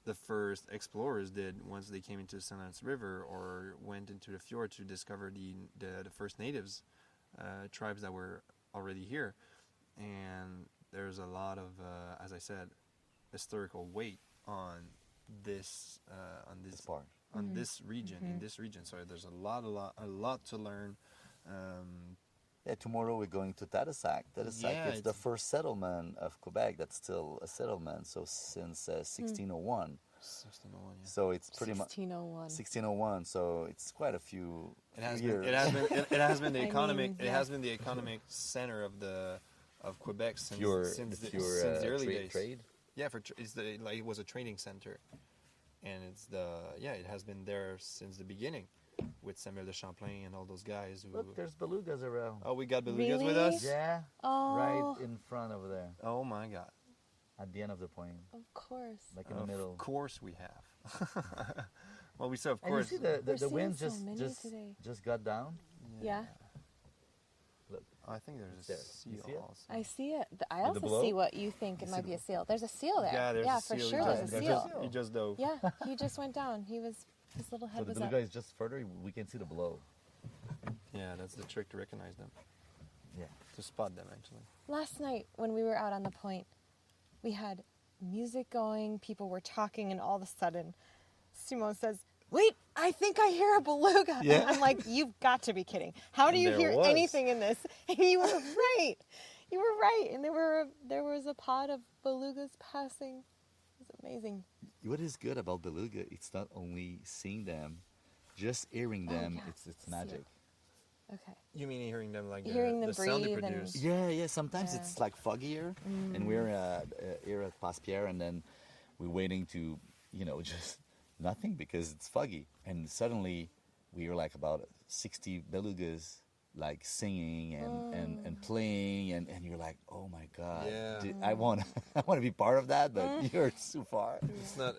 the first explorers did once they came into the St. Lawrence River or went into the fjord to discover the first natives tribes that were already here. And there's a lot of as I said, historical weight on this part. on this region, in this region. So there's a lot to learn. Yeah, tomorrow we're going to Tadoussac. Tadoussac Yeah, it's the it's- first settlement of Quebec that's still a settlement. So since 1601. 1601, yeah. So it's pretty much 1601. 1601. So it's quite a few It has years. been. It has been the I economic. mean, It yeah. has been the economic center of Quebec since Pure, since the early days. trade. Yeah, it was a trading center, and it has been there since the beginning, with Samuel de Champlain and all those guys who. Look, there's belugas around. Oh, we got belugas with Really? us. Yeah, Oh, right in front over there, Oh my God! at the end of the point, of course. like in the middle. Of course we have. Well, we said of And you course. see the We're wind seeing so many just today. got down. Yeah. I think there's There. a You seal see it? also. I see it. I With the also see blow? what you think it You might see be a the- seal. There's a seal there. Yeah, there's a for seal. sure He there's just- a there's a seal. seal. He just dove. Yeah, he just went down. His little head So the was beluga up. is just further. We can see the blow. Yeah, that's the trick to recognize them, Yeah. to spot them actually. Last night when we were out on the point, we had music going, people were talking, and all of a sudden, Simone says, "Wait, I think I hear a beluga." Yeah. And I'm like, "You've got to be kidding. How do And you there hear was. anything in this?" And you were right. You were right. And there was a pod of belugas passing. It was amazing. What is good about beluga? It's not only seeing them, just hearing them. yeah. It's magic. Okay. You mean hearing them like Hearing them the sound they breathe and- produce? Yeah. Sometimes Yeah. it's like foggier, and we're here at Passe-Pierre, and then we're waiting to, just nothing because it's foggy, and suddenly we were like about 60 belugas like singing and playing, and you're like, oh my god, Yeah. I want to be part of that, but you're too far.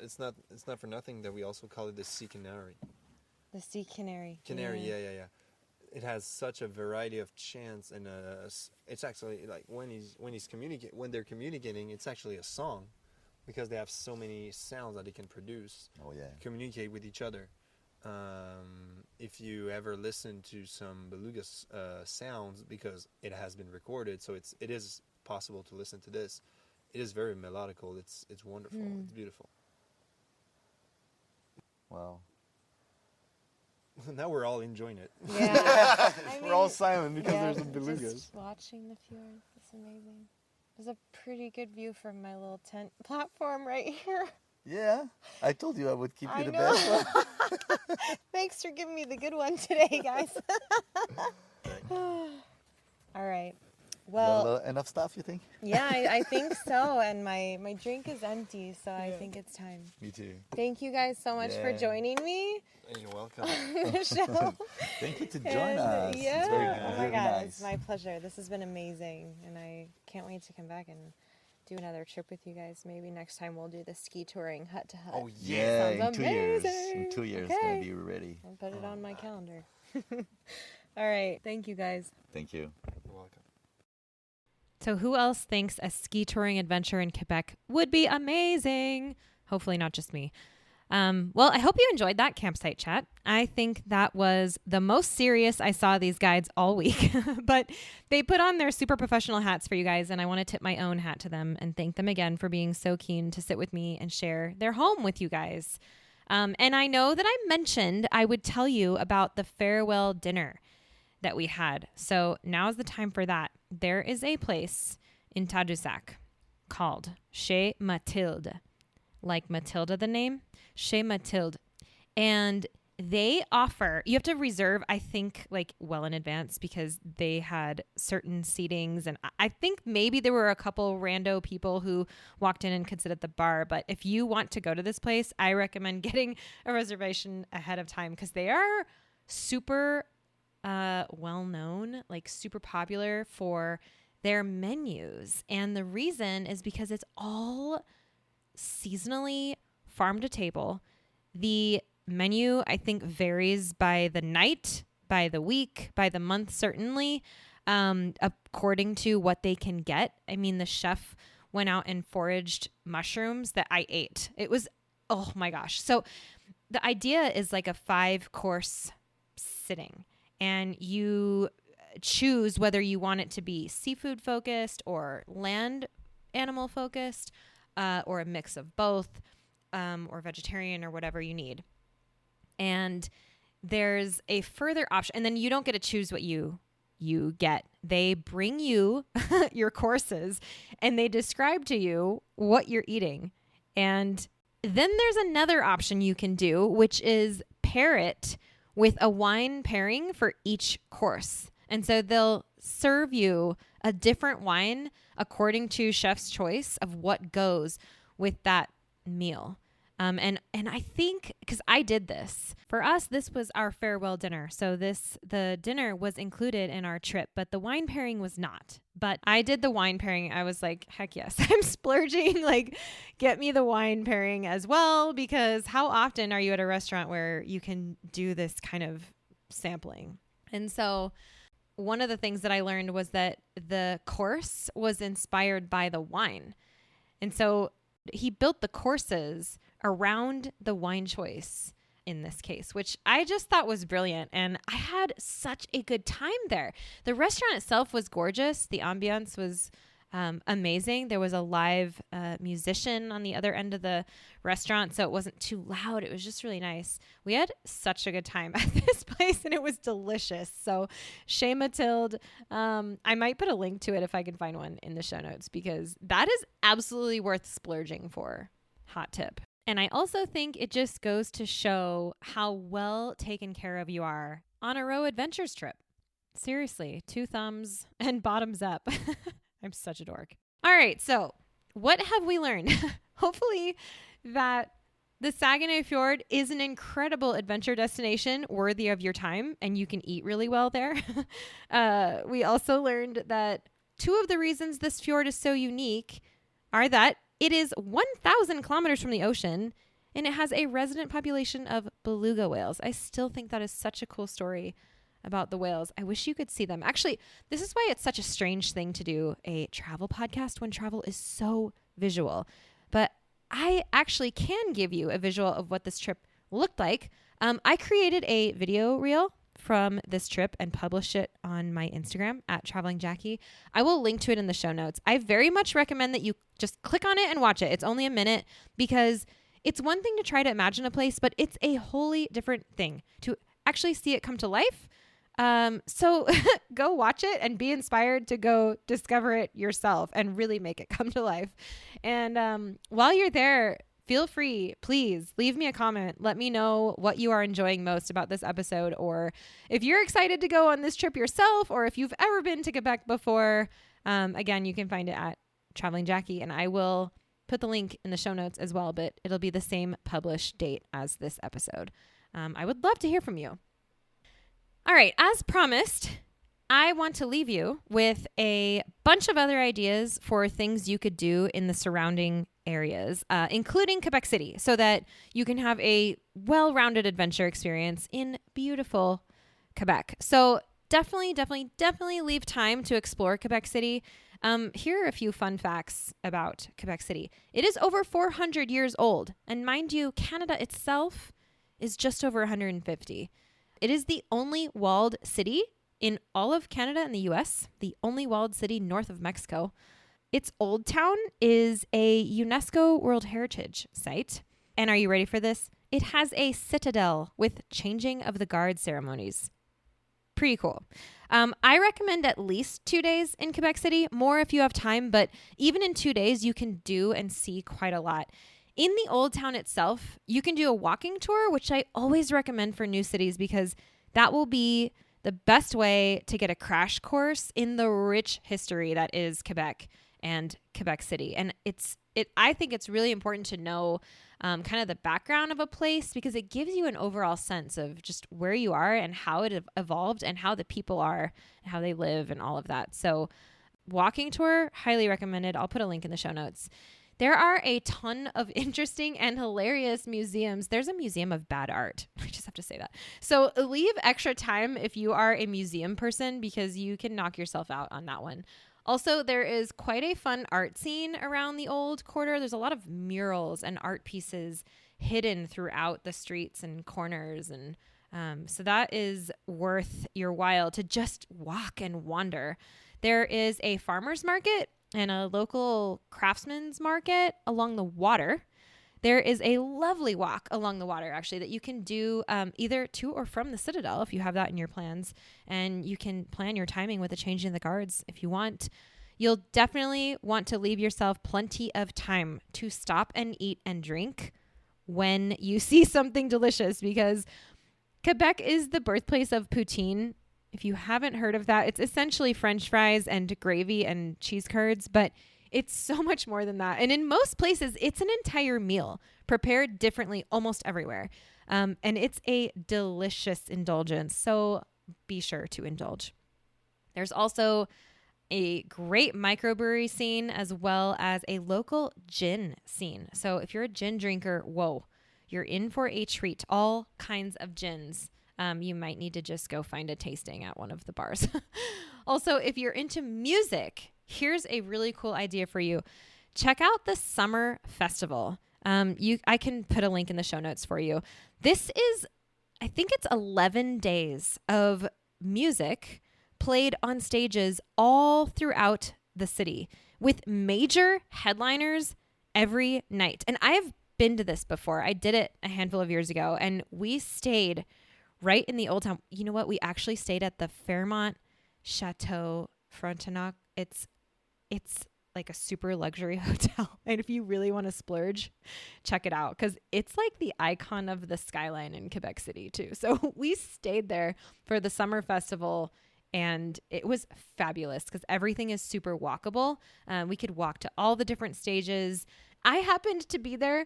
It's not for nothing that we also call it the sea canary. The sea canary. Canary, yeah. It has such a variety of chants, and it's actually like when they're communicating, it's actually a song, because they have so many sounds that they can produce. Oh yeah. Communicate with each other. If you ever listen to some beluga sounds, because it has been recorded, so it is possible to listen to this. It is very melodical. It's wonderful. It's beautiful. Wow. Now we're all enjoying it. Yeah. We're all silent because yeah, there's some belugas. Just watching the fjord. It's amazing. There's a pretty good view from my little tent platform right here. Yeah, I told you I would keep you I the know. best one. Thanks for giving me the good one today, guys. All right. Well, Enough stuff, you think? yeah, I think so. And my drink is empty, so I think it's time. Me too. Thank you guys so much for Yeah. joining me. You're welcome. Michelle. Thank you to join And, us. yeah. It's very, Oh my very God, nice. it's my pleasure. This has been amazing, and I can't wait to come back and do another trip with you guys. Maybe next time we'll do the ski touring hut to hut. Oh, Yeah, Sounds in 2 years. amazing. In 2 years, Okay. gonna be ready. I'll put it on my calendar. All right. Thank you, guys. Thank you. You're welcome. So who else thinks a ski touring adventure in Quebec would be amazing? Hopefully not just me. Well, I hope you enjoyed that campsite chat. I think that was the most serious I saw these guides all week, but they put on their super professional hats for you guys, and I want to tip my own hat to them and thank them again for being so keen to sit with me and share their home with you guys. And I know that I mentioned I would tell you about the farewell dinner that we had. So now's the time for that. There is a place in Tadoussac called Chez Mathilde. Like Matilda, the name? Chez Mathilde. And they offer, you have to reserve, I think, like well in advance, because they had certain seatings. And I think maybe there were a couple rando people who walked in and could sit at the bar. But if you want to go to this place, I recommend getting a reservation ahead of time, because they are super well known, like super popular for their menus. And the reason is because it's all seasonally farm to table. The menu, I think, varies by the night, by the week, by the month, certainly, according to what they can get. I mean, the chef went out and foraged mushrooms that I ate. It was, oh my gosh. So the idea is like a 5-course sitting, and you choose whether you want it to be seafood focused or land animal focused, or a mix of both, or vegetarian, or whatever you need. And there's a further option, and then you don't get to choose what you get. They bring you your courses, and they describe to you what you're eating. And then there's another option you can do, which is pair it with a wine pairing for each course. And so they'll serve you a different wine according to chef's choice of what goes with that meal. And I think, because I did this, for us, this was our farewell dinner. So the dinner was included in our trip, but the wine pairing was not. But I did the wine pairing. I was like, heck yes, I'm splurging. Like, get me the wine pairing as well, because how often are you at a restaurant where you can do this kind of sampling? And so one of the things that I learned was that the course was inspired by the wine. And so he built the courses around the wine choice in this case, which I just thought was brilliant. And I had such a good time there. The restaurant itself was gorgeous. The ambiance was amazing. There was a live musician on the other end of the restaurant, so it wasn't too loud. It was just really nice. We had such a good time at this place, and it was delicious. So Chez Mathilde, I might put a link to it if I can find one in the show notes, because that is absolutely worth splurging for. Hot tip. And I also think it just goes to show how well taken care of you are on a Row Adventures trip. Seriously, 2 thumbs and bottoms up. I'm such a dork. All right, so what have we learned? Hopefully that The Saguenay Fjord is an incredible adventure destination worthy of your time, and you can eat really well there. We also learned that 2 of the reasons this fjord is so unique are that it is 1,000 kilometers from the ocean, and it has a resident population of beluga whales. I still think that is such a cool story about the whales. I wish you could see them. Actually, this is why it's such a strange thing to do a travel podcast when travel is so visual. But I actually can give you a visual of what this trip looked like. I created a video reel from this trip and published it on my Instagram at Traveling Jackie. I will link to it in the show notes. I very much recommend that you just click on it and watch it. It's only a minute because it's one thing to try to imagine a place, but it's a wholly different thing to actually see it come to life. So go watch it and be inspired to go discover it yourself and really make it come to life. And while you're there, feel free, please leave me a comment. Let me know what you are enjoying most about this episode, or if you're excited to go on this trip yourself, or if you've ever been to Quebec before. Again, you can find it at Traveling Jackie, and I will put the link in the show notes as well, but it'll be the same published date as this episode. I would love to hear from you. All right, as promised, I want to leave you with a bunch of other ideas for things you could do in the surrounding areas, including Quebec City, so that you can have a well-rounded adventure experience in beautiful Quebec. So definitely leave time to explore Quebec City. Here are a few fun facts about Quebec City. It is over 400 years old, and mind you, Canada itself is just over 150. It is the only walled city in all of Canada and the US, the only walled city north of Mexico. Its Old Town is a UNESCO World Heritage Site. And are you ready for this? It has a citadel with changing of the guard ceremonies. Pretty cool. I recommend at least 2 days in Quebec City, more if you have time, but even in 2 days, you can do and see quite a lot. In the Old Town itself, you can do a walking tour, which I always recommend for new cities because that will be the best way to get a crash course in the rich history that is Quebec and Quebec City. And I think it's really important to know kind of the background of a place because it gives you an overall sense of just where you are and how it evolved and how the people are and how they live and all of that. So walking tour, highly recommended. I'll put a link in the show notes. There are a ton of interesting and hilarious museums. There's a museum of bad art. I just have to say that. So leave extra time if you are a museum person because you can knock yourself out on that one. Also, there is quite a fun art scene around the old quarter. There's a lot of murals and art pieces hidden throughout the streets and corners. And so that is worth your while to just walk and wander. There is a farmer's market and a local craftsman's market along the water. There is a lovely walk along the water, actually, that you can do either to or from the Citadel if you have that in your plans. And you can plan your timing with the changing of the guards if you want. You'll definitely want to leave yourself plenty of time to stop and eat and drink when you see something delicious because Quebec is the birthplace of poutine. If you haven't heard of that, it's essentially French fries and gravy and cheese curds, but it's so much more than that. And in most places, it's an entire meal prepared differently almost everywhere. And it's a delicious indulgence. So be sure to indulge. There's also a great microbrewery scene as well as a local gin scene. So if you're a gin drinker, whoa, you're in for a treat. All kinds of gins. You might need to just go find a tasting at one of the bars. Also, if you're into music, here's a really cool idea for you. Check out the Summer Festival. I can put a link in the show notes for you. This is, I think it's 11 days of music played on stages all throughout the city with major headliners every night. And I've been to this before. I did it a handful of years ago and we stayed right in the Old Town. You know what? We actually stayed at the Fairmont Chateau Frontenac. It's like a super luxury hotel. And if you really want to splurge, check it out because it's like the icon of the skyline in Quebec City too. So we stayed there for the summer festival and it was fabulous because everything is super walkable. We could walk to all the different stages. I happened to be there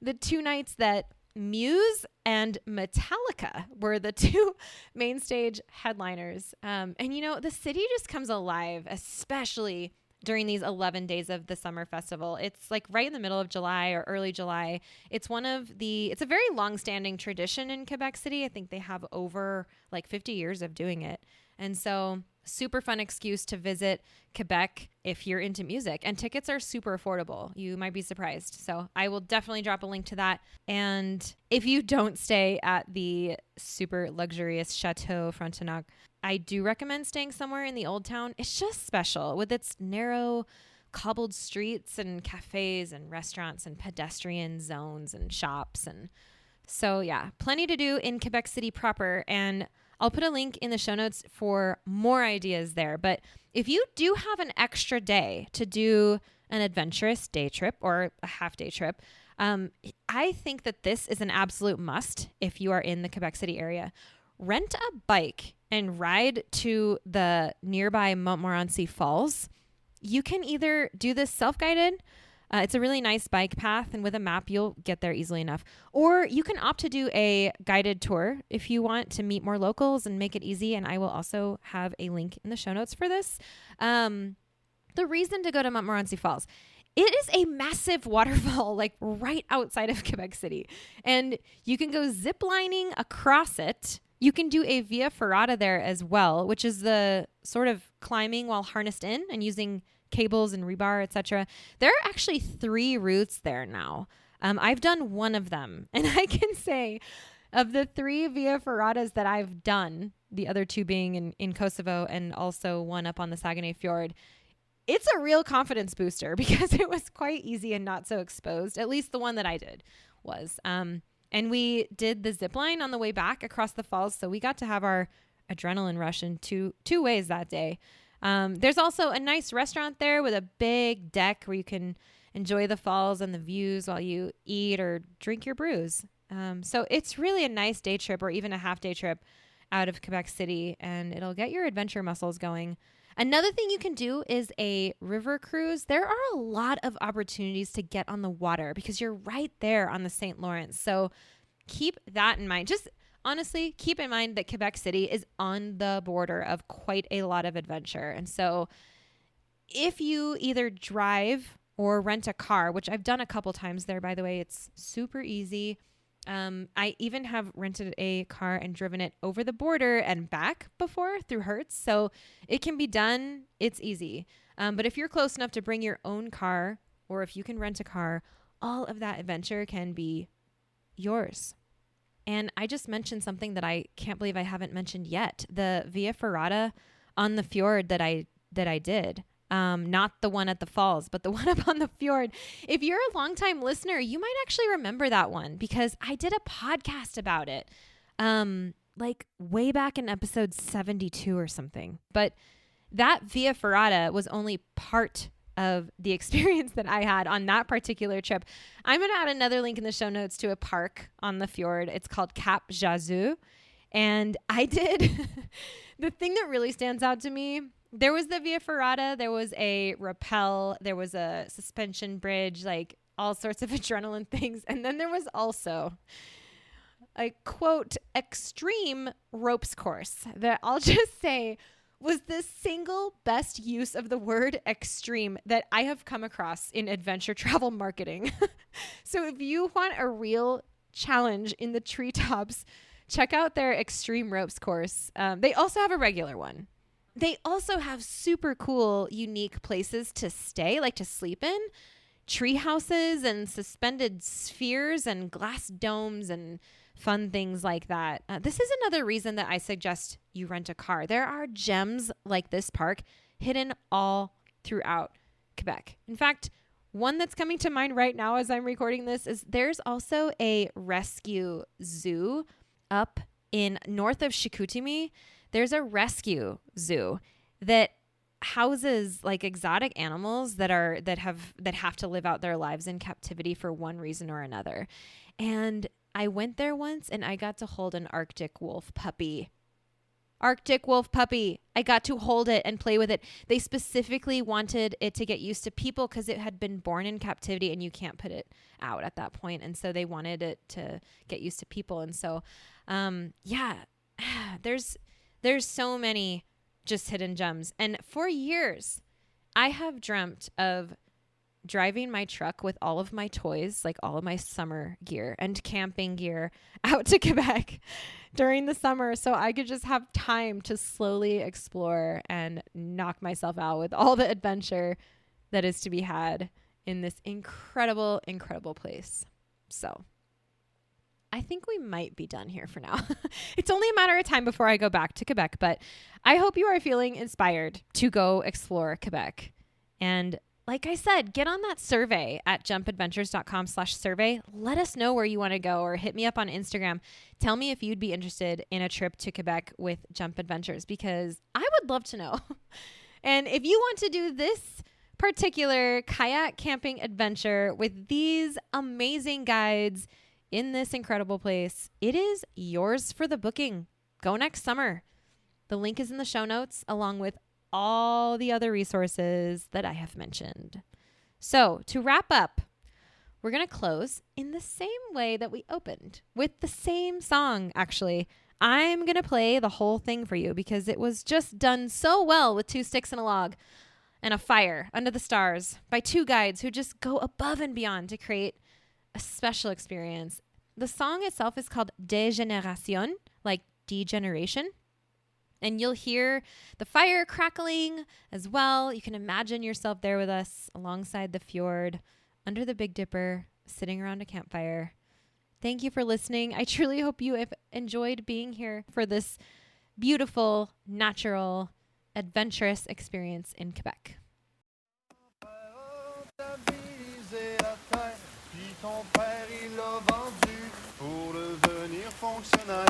the 2 nights that Muse and Metallica were the 2 main stage headliners. And the city just comes alive, especially during these 11 days of the summer festival. It's like right in the middle of July or early July. It's a very long-standing tradition in Quebec City. I think they have over like 50 years of doing it. And so super fun excuse to visit Quebec if you're into music, and tickets are super affordable. You might be surprised. So I will definitely drop a link to that. And if you don't stay at the super luxurious Chateau Frontenac, I do recommend staying somewhere in the old town. It's just special with its narrow cobbled streets and cafes and restaurants and pedestrian zones and shops. And so, yeah, plenty to do in Quebec City proper. And I'll put a link in the show notes for more ideas there. But if you do have an extra day to do an adventurous day trip or a half day trip, I think that this is an absolute must if you are in the Quebec City area. Rent a bike and ride to the nearby Montmorency Falls. You can either do this self-guided. It's a really nice bike path, and with a map, you'll get there easily enough. Or you can opt to do a guided tour if you want to meet more locals and make it easy. And I will also have a link in the show notes for this. The reason to go to Montmorency Falls, it is a massive waterfall, like right outside of Quebec City. And you can go zip lining across it. You can do a via ferrata there as well, which is the sort of climbing while harnessed in and using cables and rebar, etc. There are actually 3 routes there now. I've done one of them, and I can say of the 3 via ferratas that I've done, the other 2 being in Kosovo and also one up on the Saguenay Fjord, it's a real confidence booster because it was quite easy and not so exposed. At least the one that I did was. And we did the zip line on the way back across the falls, so we got to have our adrenaline rush in two ways that day. There's also a nice restaurant there with a big deck where you can enjoy the falls and the views while you eat or drink your brews. So it's really a nice day trip or even a half day trip out of Quebec City, and it'll get your adventure muscles going. Another thing you can do is a river cruise. There are a lot of opportunities to get on the water because you're right there on the St. Lawrence. So keep that in mind. Just honestly, keep in mind that Quebec City is on the border of quite a lot of adventure. And so if you either drive or rent a car, which I've done a couple times there, by the way, it's super easy. I even have rented a car and driven it over the border and back before through Hertz. So it can be done. It's easy. But if you're close enough to bring your own car, or if you can rent a car, all of that adventure can be yours. And I just mentioned something that I can't believe I haven't mentioned yet. The Via Ferrata on the fjord that I did. Not the one at the falls, but the one up on the fjord. If you're a longtime listener, you might actually remember that one because I did a podcast about it, like way back in episode 72 or something. But that Via Ferrata was only part of the experience that I had on that particular trip. I'm going to add another link in the show notes to a park on the fjord. It's called Cap Jazou. And I did the thing that really stands out to me. There was the Via Ferrata, there was a rappel, there was a suspension bridge, like all sorts of adrenaline things. And then there was also a quote, extreme ropes course that I'll just say was the single best use of the word extreme that I have come across in adventure travel marketing. So if you want a real challenge in the treetops, check out their extreme ropes course. They also have a regular one. They also have super cool, unique places to stay, like to sleep in. Tree houses and suspended spheres and glass domes and fun things like that. This is another reason that I suggest you rent a car. There are gems like this park hidden all throughout Quebec. In fact, one that's coming to mind right now as I'm recording this is there's also a rescue zoo up in north of Chicoutimi. There's a rescue zoo that houses like exotic animals that have to live out their lives in captivity for one reason or another. And I went there once and I got to hold an Arctic wolf puppy. Arctic wolf puppy. I got to hold it and play with it. They specifically wanted it to get used to people because it had been born in captivity and you can't put it out at that point. And so they wanted it to get used to people. And so, there's so many just hidden gems. And for years, I have dreamt of driving my truck with all of my toys, like all of my summer gear and camping gear, out to Quebec during the summer so I could just have time to slowly explore and knock myself out with all the adventure that is to be had in this incredible, incredible place. So I think we might be done here for now. It's only a matter of time before I go back to Quebec, but I hope you are feeling inspired to go explore Quebec. And like I said, get on that survey at jumpadventures.com/survey. Let us know where you want to go, or hit me up on Instagram. Tell me if you'd be interested in a trip to Quebec with Jump Adventures, because I would love to know. And if you want to do this particular kayak camping adventure with these amazing guides in this incredible place, it is yours for the booking. Go next summer. The link is in the show notes, along with all the other resources that I have mentioned. So to wrap up, we're going to close in the same way that we opened, with the same song, actually. I'm going to play the whole thing for you because it was just done so well with 2 sticks and a log and a fire under the stars by 2 guides who just go above and beyond to create a special experience. The song itself is called Dégénération, like degeneration. And you'll hear the fire crackling as well. You can imagine yourself there with us alongside the fjord, under the Big Dipper, sitting around a campfire. Thank you for listening. I truly hope you have enjoyed being here for this beautiful, natural, adventurous experience in Quebec. Ton père, il l'a vendu pour devenir fonctionnaire.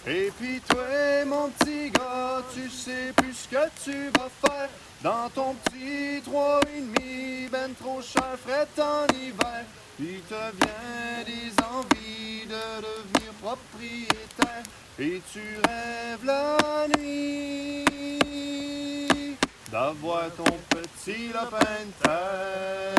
Et puis toi, mon petit gars, tu sais plus ce que tu vas faire dans ton petit 3,5, ben trop cher, fret en hiver. Il te vient des envies de devenir propriétaire et tu rêves la nuit d'avoir ton petit lopin de terre.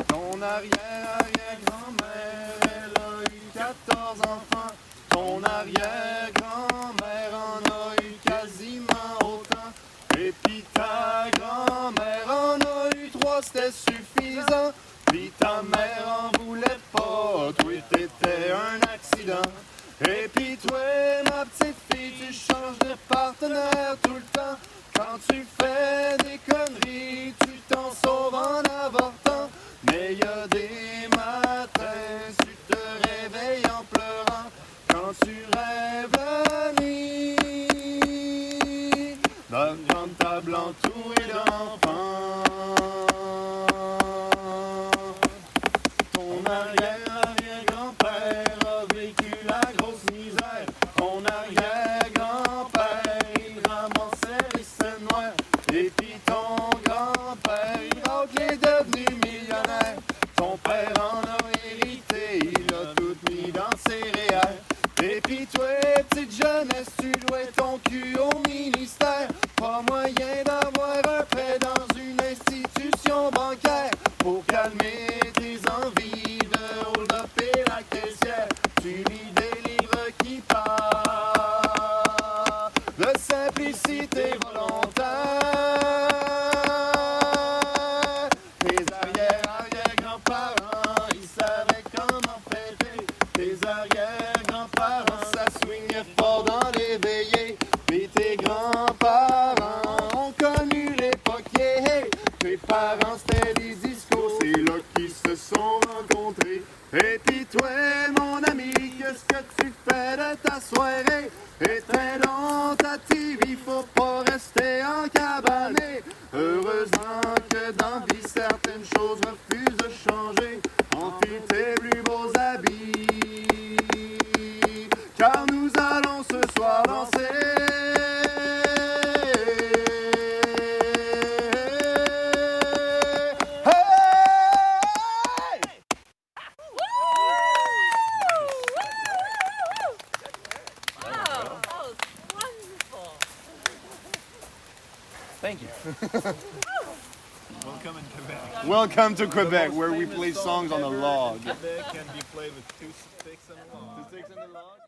Ton arrière-arrière-grand-mère, elle a eu 14 enfants. Ton arrière-grand-mère en a eu quasiment autant. Et puis ta grand-mère en a eu 3, c'était suffisant. Puis ta mère en voulait pas, toi t'étais un accident. Et puis toi, ma petite fille, tu changes de partenaire tout le temps. Quand tu fais des conneries, tu t'en sauves en avortant. Mais y a des matins, tu te réveilles en pleurant quand tu rêves la nuit dans une grande table entourée d'enfants. Ton arrière-arrière-grand-père a vécu la grosse misère. Ton arrière-grand-père, il ramassait les scènes noires. Et puis ton grand-père, il est devenu millionnaire. Ton père en a hérité, il a tout mis dans ses réels. Et puis toi, petite jeunesse, tu louais ton cul au ministère. Pas moyen d'avoir un prêt dans une institution bancaire. Pour calmer tes envies de hold-upper la caissière, tu lis des livres qui parlent de simplicité volontaire. Tes arrière-arrière-grands-parents, ils savaient comment fêter. Tes arrière-grands-parents, ça swingait fort dans les veillées. Puis tes grands-parents ont connu l'époque, yeah. Tes parents, c'était des discos, c'est là qu'ils se sont rencontrés. Et puis toi, mon ami, qu'est-ce que tu fais de ta soirée? Éteins donc ta TV, faut pas rester en cabané. Heureusement que dans vie, certaines choses refusent de changer. Enfile tes plus beaux habits, car nous allons ce soir danser. Thank you. Welcome in Quebec. Welcome to Quebec, where we play songs on a log. Quebec can be played with 2 sticks and a log. 2 sticks and a log.